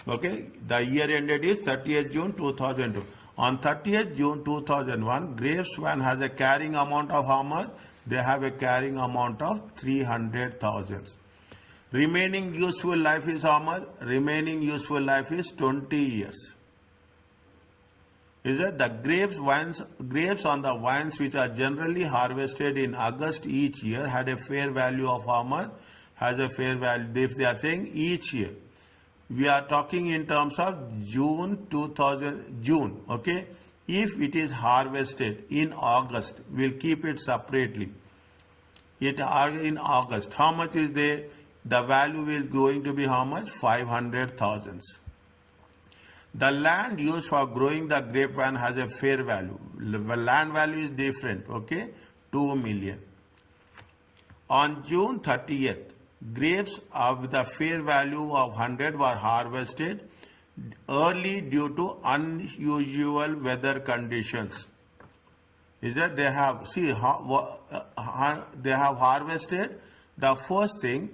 Okay, the year ended is 30th June 2002. On 30th June 2001, Gravespan has a carrying amount of how much? They have a carrying amount of 300,000. Remaining useful life is how much? Remaining useful life is 20 years. Is that the grapes on the vines which are generally harvested in August each year had a fair value of how much? Has a fair value. If they are saying each year, we are talking in terms of June, okay? If it is harvested in August, we'll keep it separately. In August, how much is there? The value is going to be how much? 500,000. The land used for growing the grapevine has a fair value. The land value is different, okay? 2 million. On June 30th, grapes of the fair value of 100 were harvested early due to unusual weather conditions. Is that they have, see, they have harvested the first thing,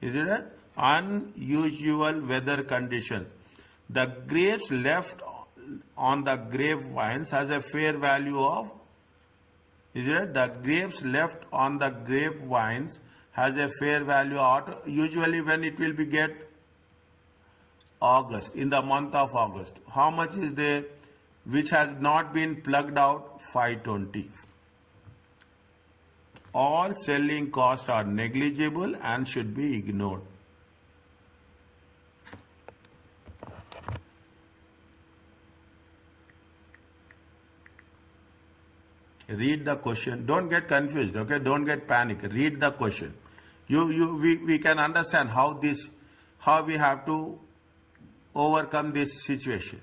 is it that? Unusual weather conditions. The grapes left on the grapevines has a fair value of, is it? The grapes left on the grapevines has a fair value out usually when it will be get August, in the month of August. How much is there which has not been plugged out? 520. All selling costs are negligible and should be ignored. Read the question. Don't get confused, okay? Don't get panic. Read the question. We can understand how we have to overcome this situation.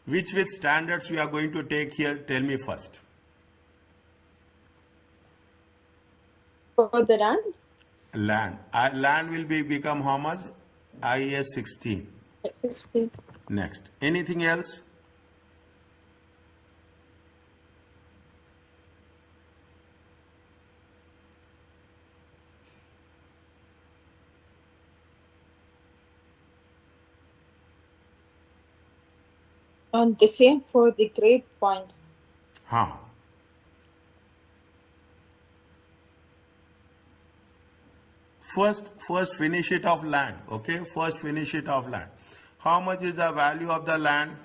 Which standards we are going to take here? Tell me first. For the land? Land. Land will become how much? IAS 16. 16. Next. Anything else? And the same for the grapevines. Huh. First finish it of land, okay? First finish it of land. How much is the value of the land?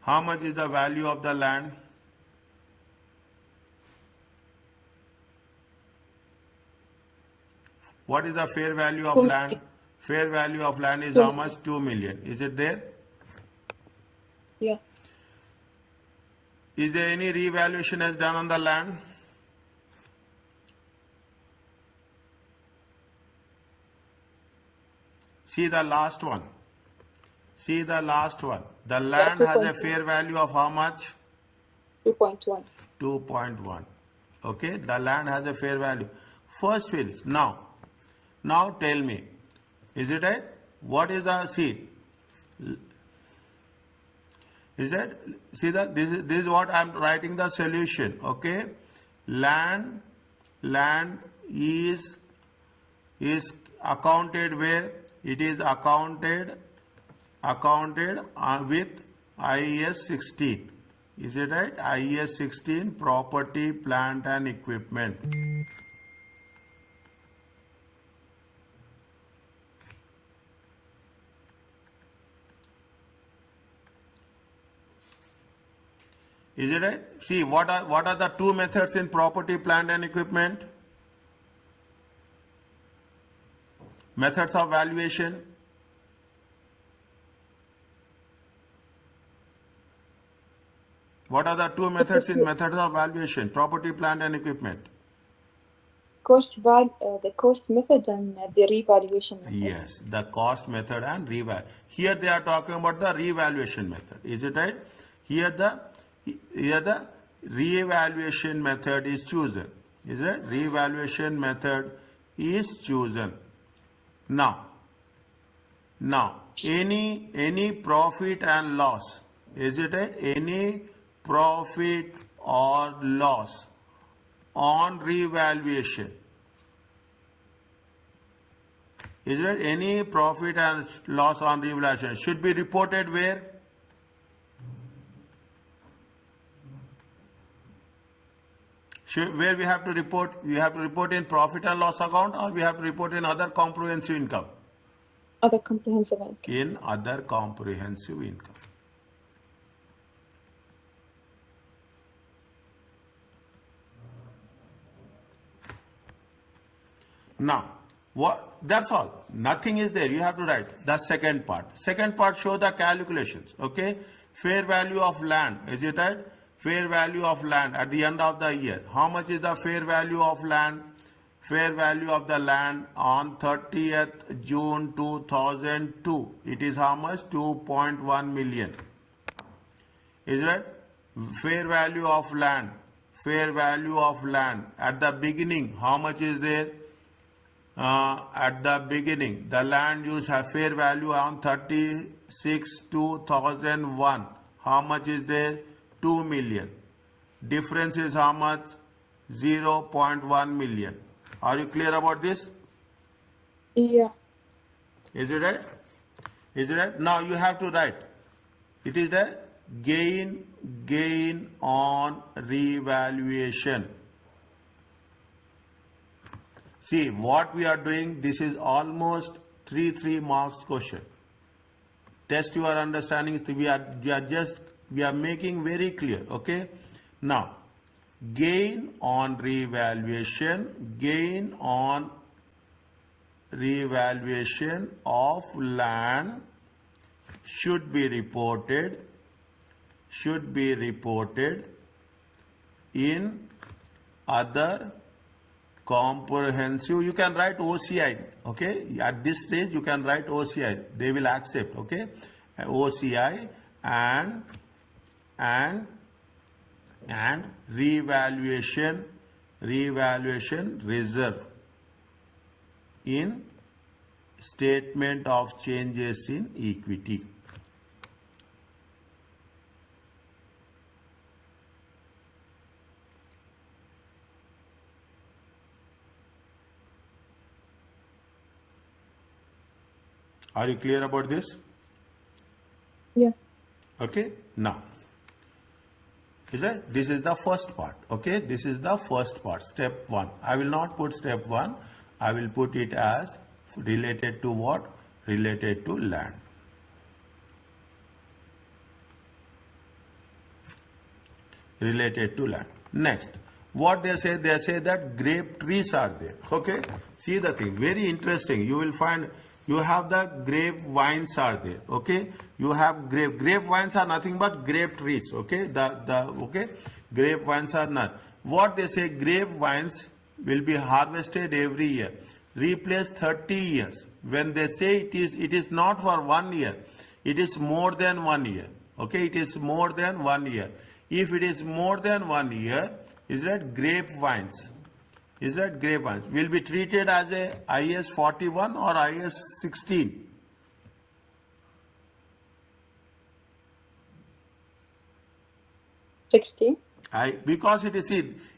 How much is the value of the land? What is the fair value of land? Fair value of land is how much? 2 million. Is it there? Yeah. Is there any revaluation has done on the land? See the last one. See the last one. The land has a fair value of how much? 2.1. 2.1. Okay, the land has a fair value. First finish. Now tell me, is it right? What is the, see, is that, see that this is what I am writing the solution, okay? Land is accounted where? It is accounted with IAS 16. Is it right? IAS 16, property, plant and equipment. Is it right? See, what are the two methods in property, plant and equipment? Methods of valuation. What are the two methods in methods of valuation? Property, plant and equipment. The cost method and the revaluation method. Yes, the cost method and reval. Here they are talking about the revaluation method. Is it right? Here the revaluation method is chosen. Is it? Revaluation method is chosen. Now any profit and loss. Is it right? Any profit or loss on revaluation. Is there any profit and loss on revaluation should be reported where? Where we have to report? We have to report in profit and loss account, or we have to report in other comprehensive income? Other comprehensive income. In other comprehensive income. Now, that's all. Nothing is there. You have to write the second part. Second part show the calculations. Okay. Fair value of land. Is it right? Fair value of land at the end of the year. How much is the fair value of land? Fair value of the land on 30th June 2002. It is how much? 2.1 million. Is it? Fair value of land. Fair value of land. At the beginning, how much is there? At the beginning, the land use have fair value on 36/2001. How much is there? 2 million. Difference is how much? 0.1 million. Are you clear about this? Yeah. Is it right? Is it right? Now you have to write. It is the gain on revaluation. See what we are doing. This is almost 3 marks question. Test your understanding. We are making very clear. Okay. Now, gain on revaluation. Gain on revaluation of land should be reported in other comprehensive. You can write OCI. Okay. At this stage you can write OCI. They will accept. Okay. OCI and revaluation reserve in statement of changes in equity. Are you clear about this? Yeah. Okay. Now, this is the first part. Okay. This is the first part. Step 1. I will not put step 1. I will put it as related to what? Related to land. Related to land. Next. What they say that grape trees are there. Okay. See the thing. Very interesting. You will find you have the grape vines are there. Okay. You have grape vines are nothing but grape trees. Okay. Okay. Grape vines are not. What they say, grape vines will be harvested every year. Replace 30 years. When they say it is not for 1 year. It is more than 1 year. Okay. It is more than 1 year. If it is more than 1 year, is that grapevines? Is that grapevines? Will be treated as a IAS 41 or IAS 16? Because it is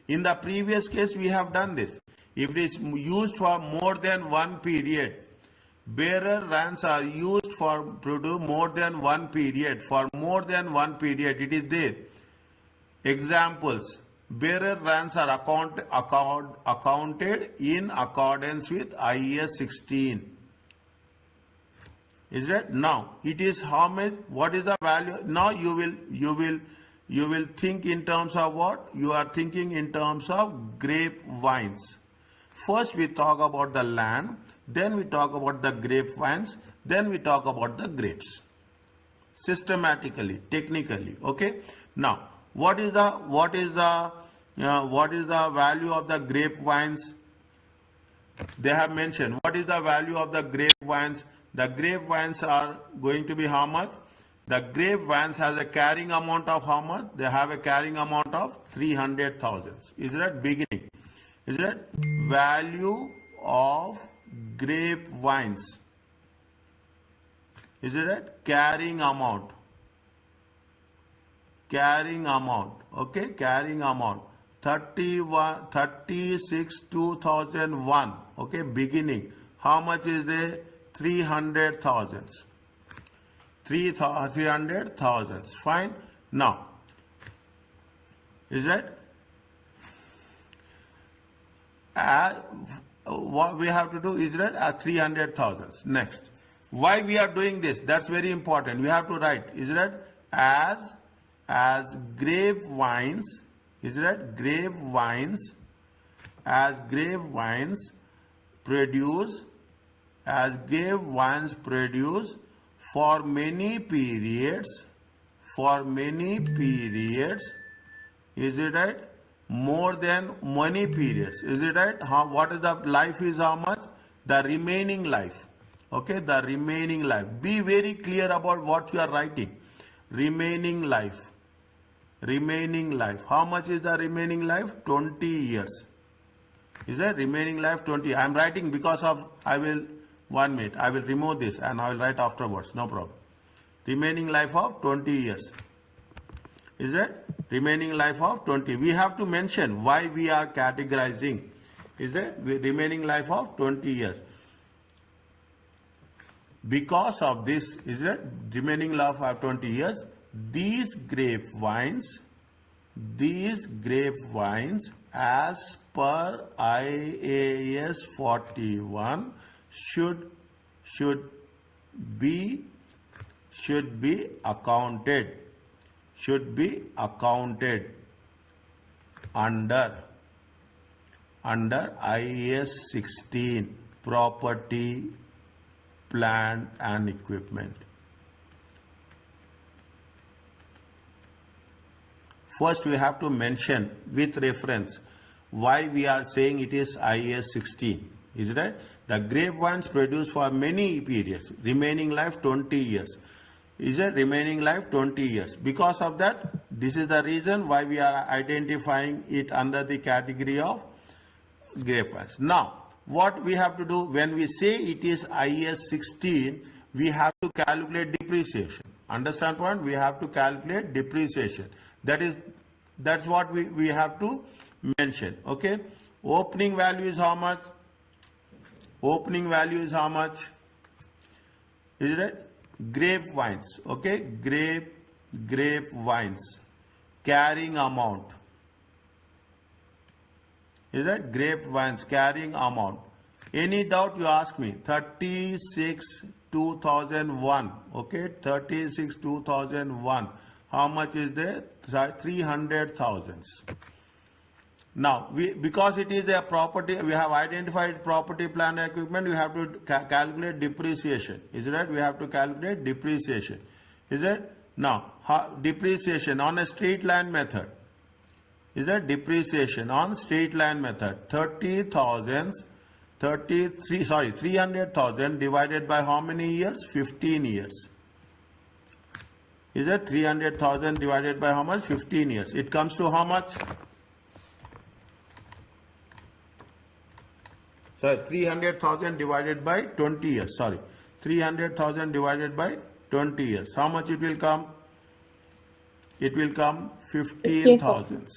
in the previous case we have done this. If it is used for more than one period, bearer runs are used for produce more than one period. For more than one period, it is there. Examples. Bearer runs are accounted in accordance with IAS 16. Is that? Now it is how much? What is the value? Now you will think in terms of what? You are thinking in terms of grapevines. First we talk about the land, then we talk about the grapevines, then we talk about the grapes. Systematically, technically. Okay. Now What is the value of the grapevines? They have mentioned what is the value of the grapevines. The grapevines are going to be how much? The grapevines has a carrying amount of how much? They have a carrying amount of 300,000. Is that beginning? Is that value of grapevines? Is it right? Carrying amount. Carrying amount. Okay, carrying amount. 36 2001. Okay, beginning. How much is there? 300,000. 300,000. Fine. Now, is that? What we have to do is that at 300,000. Next. Why we are doing this? That's very important. We have to write. Is that as grapevines? Is that grapevines? As grapevines produce, as grapevines produce for many periods, is it right? More than many periods, is it right? What is the life is how much? The remaining life. Okay, the remaining life. Be very clear about what you are writing. Remaining life. Remaining life. How much is the remaining life? 20 years. Is that remaining life 20? I am writing because of, 1 minute. I will remove this and I will write afterwards. No problem. Remaining life of 20 years. Is that remaining life of 20? We have to mention why we are categorizing. Is that remaining life of 20 years? Because of this, is that remaining life of 20 years, these grapevines as per IAS 41 should be accounted under IAS 16 property, plant and equipment. First we have to mention with reference why we are saying it is IAS 16. Is it right? The grapevines produce for many periods, remaining life 20 years. Is it remaining life 20 years? Because of that, this is the reason why we are identifying it under the category of grapevines. Now, what we have to do when we say it is IAS 16, we have to calculate depreciation. Understand point? We have to calculate depreciation. That's what we have to mention. Okay. Opening value is how much? Opening value is how much? Is it grapevines? Okay. Grapevines. Carrying amount. Is that grapevines carrying amount? Any doubt you ask me? 36 2001. Okay. 36 2001. How much is there? 300,000. Now, because it is a property, we have identified property, plant and equipment, we have to calculate depreciation. Is it right? We have to calculate depreciation. Is it? Now, depreciation on a straight line method. Is that depreciation on straight line method? 300,000 divided by how many years? 15 years. Is that 300,000 divided by how much? 15 years. It comes to how much? So 300,000 divided by 20 years. Sorry. 300,000 divided by 20 years. How much it will come? It will come 15,000.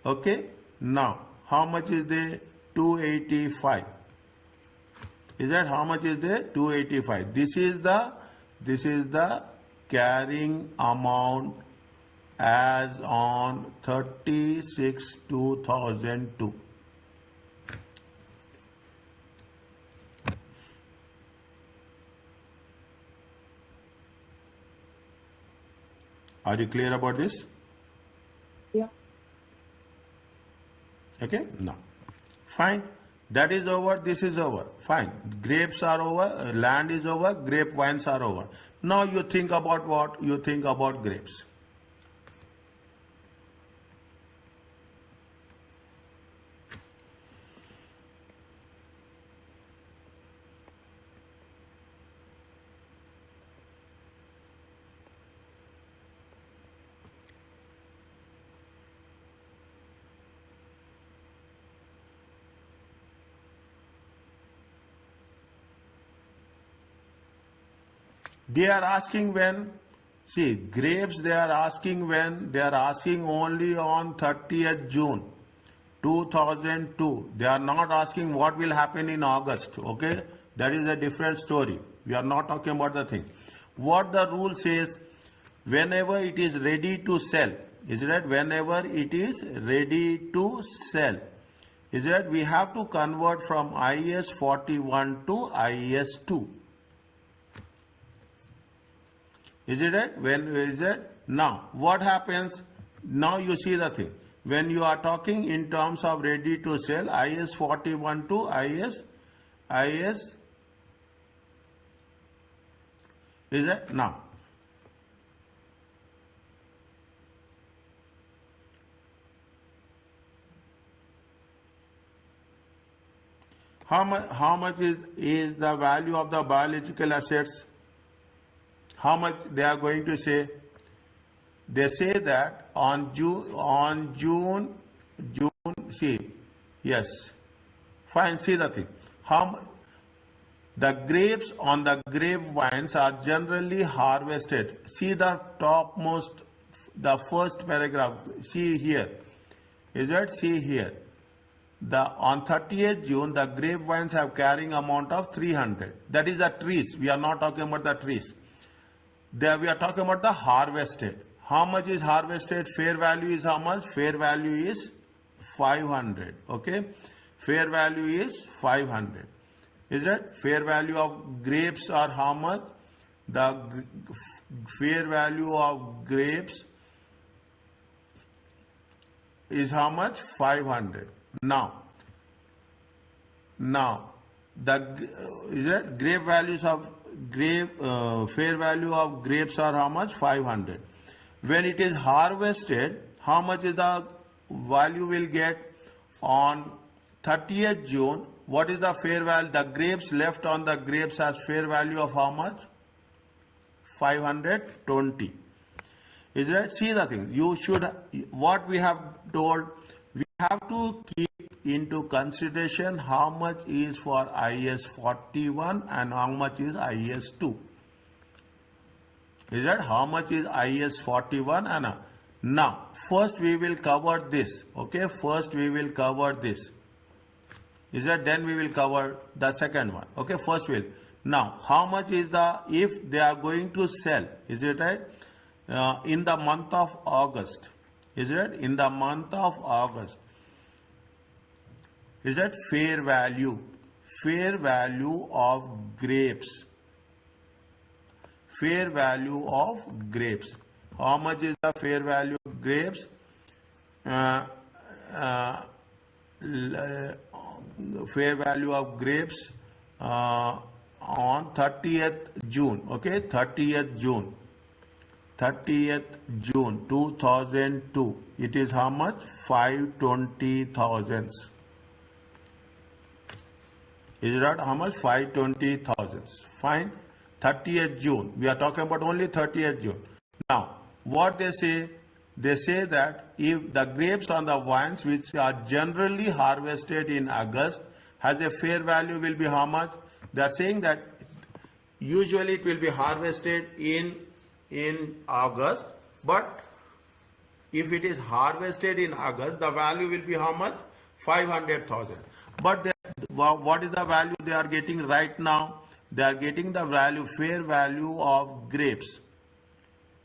Okay. Now, how much is there? 285. Is that how much is there? 285. This is the carrying amount as on 36/2002. Are you clear about this? Yeah. Okay, no. Fine. That is over, this is over. Fine. Grapes are over, land is over, grapevines are over. Now you think about what? You think about grapes. They are asking when, see, grapes they are asking when, they are asking only on 30th June 2002. They are not asking what will happen in August, okay? That is a different story. We are not talking about the thing. What the rule says, whenever it is ready to sell, is that whenever it is ready to sell, is that we have to convert from IAS 41 to IAS 2. Is it right? When is it? Now, what happens? Now you see the thing. When you are talking in terms of ready to sell, IAS 41 to IAS, is it? Now, how much is the value of the biological assets? How much they are going to say? They say that on June, see, yes, fine, see the thing. The grapes on the grapevines are generally harvested. See the topmost, the first paragraph, see here, is that, see here. On 30th June, the grapevines have carrying amount of 300. That is the trees. We are not talking about the trees. There we are talking about the harvested. How much is harvested? Fair value is how much? Fair value is 500. Okay. Fair value is 500. Is it? Fair value of grapes are how much? The fair value of grapes is how much? 500. Now the is it grape values of fair value of grapes are how much? 500. When it is harvested, how much is the value will get on 30th June? What is the fair value? The grapes left on the grapes has fair value of how much? 520. Is that? See the thing. You should, what we have told, we have to keep into consideration how much is for IAS 41 and how much is IAS 2. Is that how much is IAS 41 and now first we will cover this. Okay, first we will cover this. Is that then we will cover the second one. Okay, first we'll. Now how much is the, if they are going to sell, is it right? In the month of August. Is it? In the month of August. Is that fair value? Fair value of grapes. Fair value of grapes. How much is the fair value of grapes? Fair value of grapes on 30th June. Okay, 30th June. 30th June 2002. It is how much? 520,000. Is that how much? 520,000. Fine. 30th June. We are talking about only 30th June. Now, what they say that if the grapes on the vines which are generally harvested in August has a fair value will be how much? They are saying that usually it will be harvested in August, but if it is harvested in August, the value will be how much? 500,000. But what is the value they are getting right now? They are getting the value, fair value of grapes.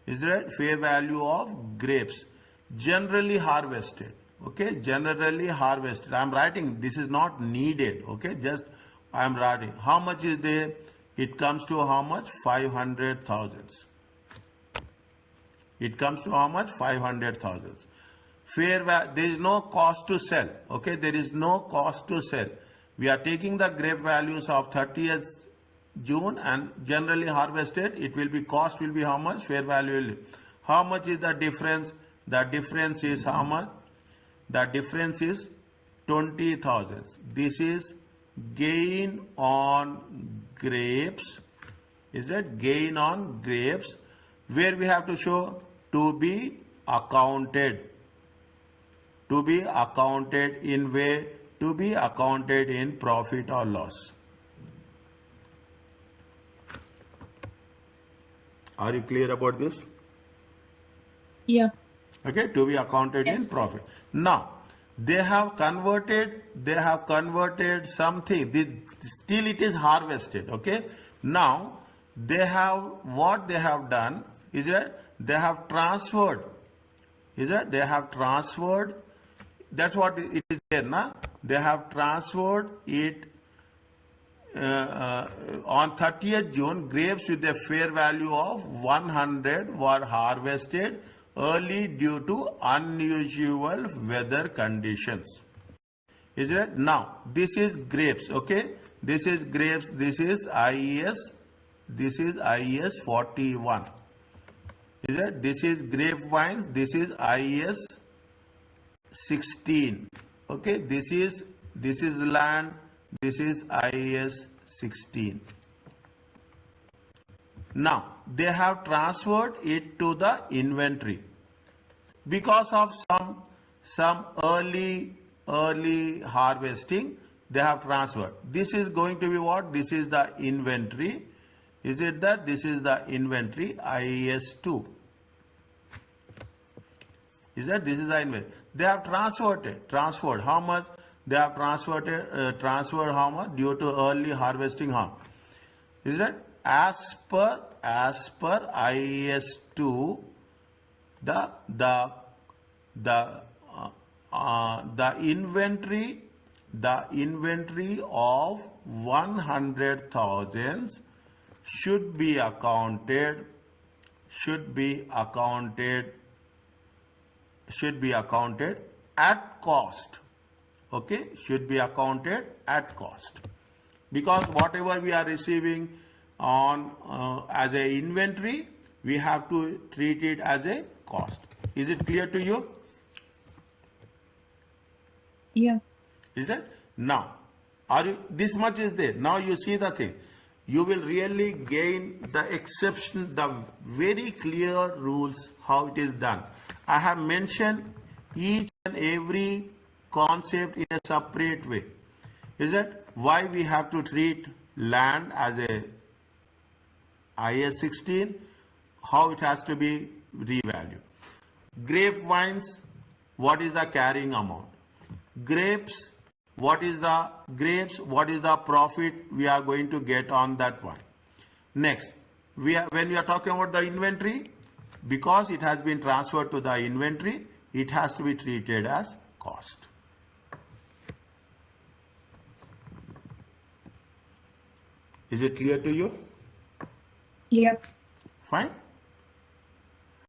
Is that fair value of grapes? Generally harvested. Okay, generally harvested. I am writing, this is not needed. Okay, just I am writing. How much is there? It comes to how much? 500,000. It comes to how much? 500,000. Fair value, there is no cost to sell. Okay, there is no cost to sell. We are taking the grape values of 30th June and generally harvested. It will be, cost will be how much? Fair value will be. How much is the difference? The difference is how much? The difference is 20,000. This is gain on grapes. Is that gain on grapes? Where we have to show to be accounted. To be accounted in way, to be accounted in profit or loss. Are you clear about this? Yeah. Okay, to be accounted in Yes. profit. Now, they have converted something, still it is harvested, okay? Now, what they have done is that they have transferred, that's what it is there, na? They have transferred it on 30th June, grapes with a fair value of 100 were harvested early due to unusual weather conditions. Is it? Now, this is grapes, okay? This is grapes, this is IAS 41. Is it? This is grapevines, this is IAS 16. Okay, this is land, this is IAS 16. Now, they have transferred it to the inventory because of some early harvesting. They have transferred. This is going to be what? This is the inventory. Is it that? This is the inventory IAS 2. Is that? This is the inventory. They have transferred how much? They have transferred how much? Due to early harvesting how? Is that? As per IAS 2, the inventory of 100,000 should be accounted at cost. Okay, should be accounted at cost, because whatever we are receiving on as a inventory, we have to treat it as a cost. Is it clear to you? Yeah. Is that? Now, this much is there. Now you see the thing. You will really gain the exception, the very clear rules, how it is done. I have mentioned each and every concept in a separate way. Is that why we have to treat land as a IAS 16, how it has to be revalued. Grapevines, what is the carrying amount? Grapes, what is the profit we are going to get on that one? Next, when we are talking about the inventory, because it has been transferred to the inventory, it has to be treated as cost. Is it clear to you? Yeah. Fine.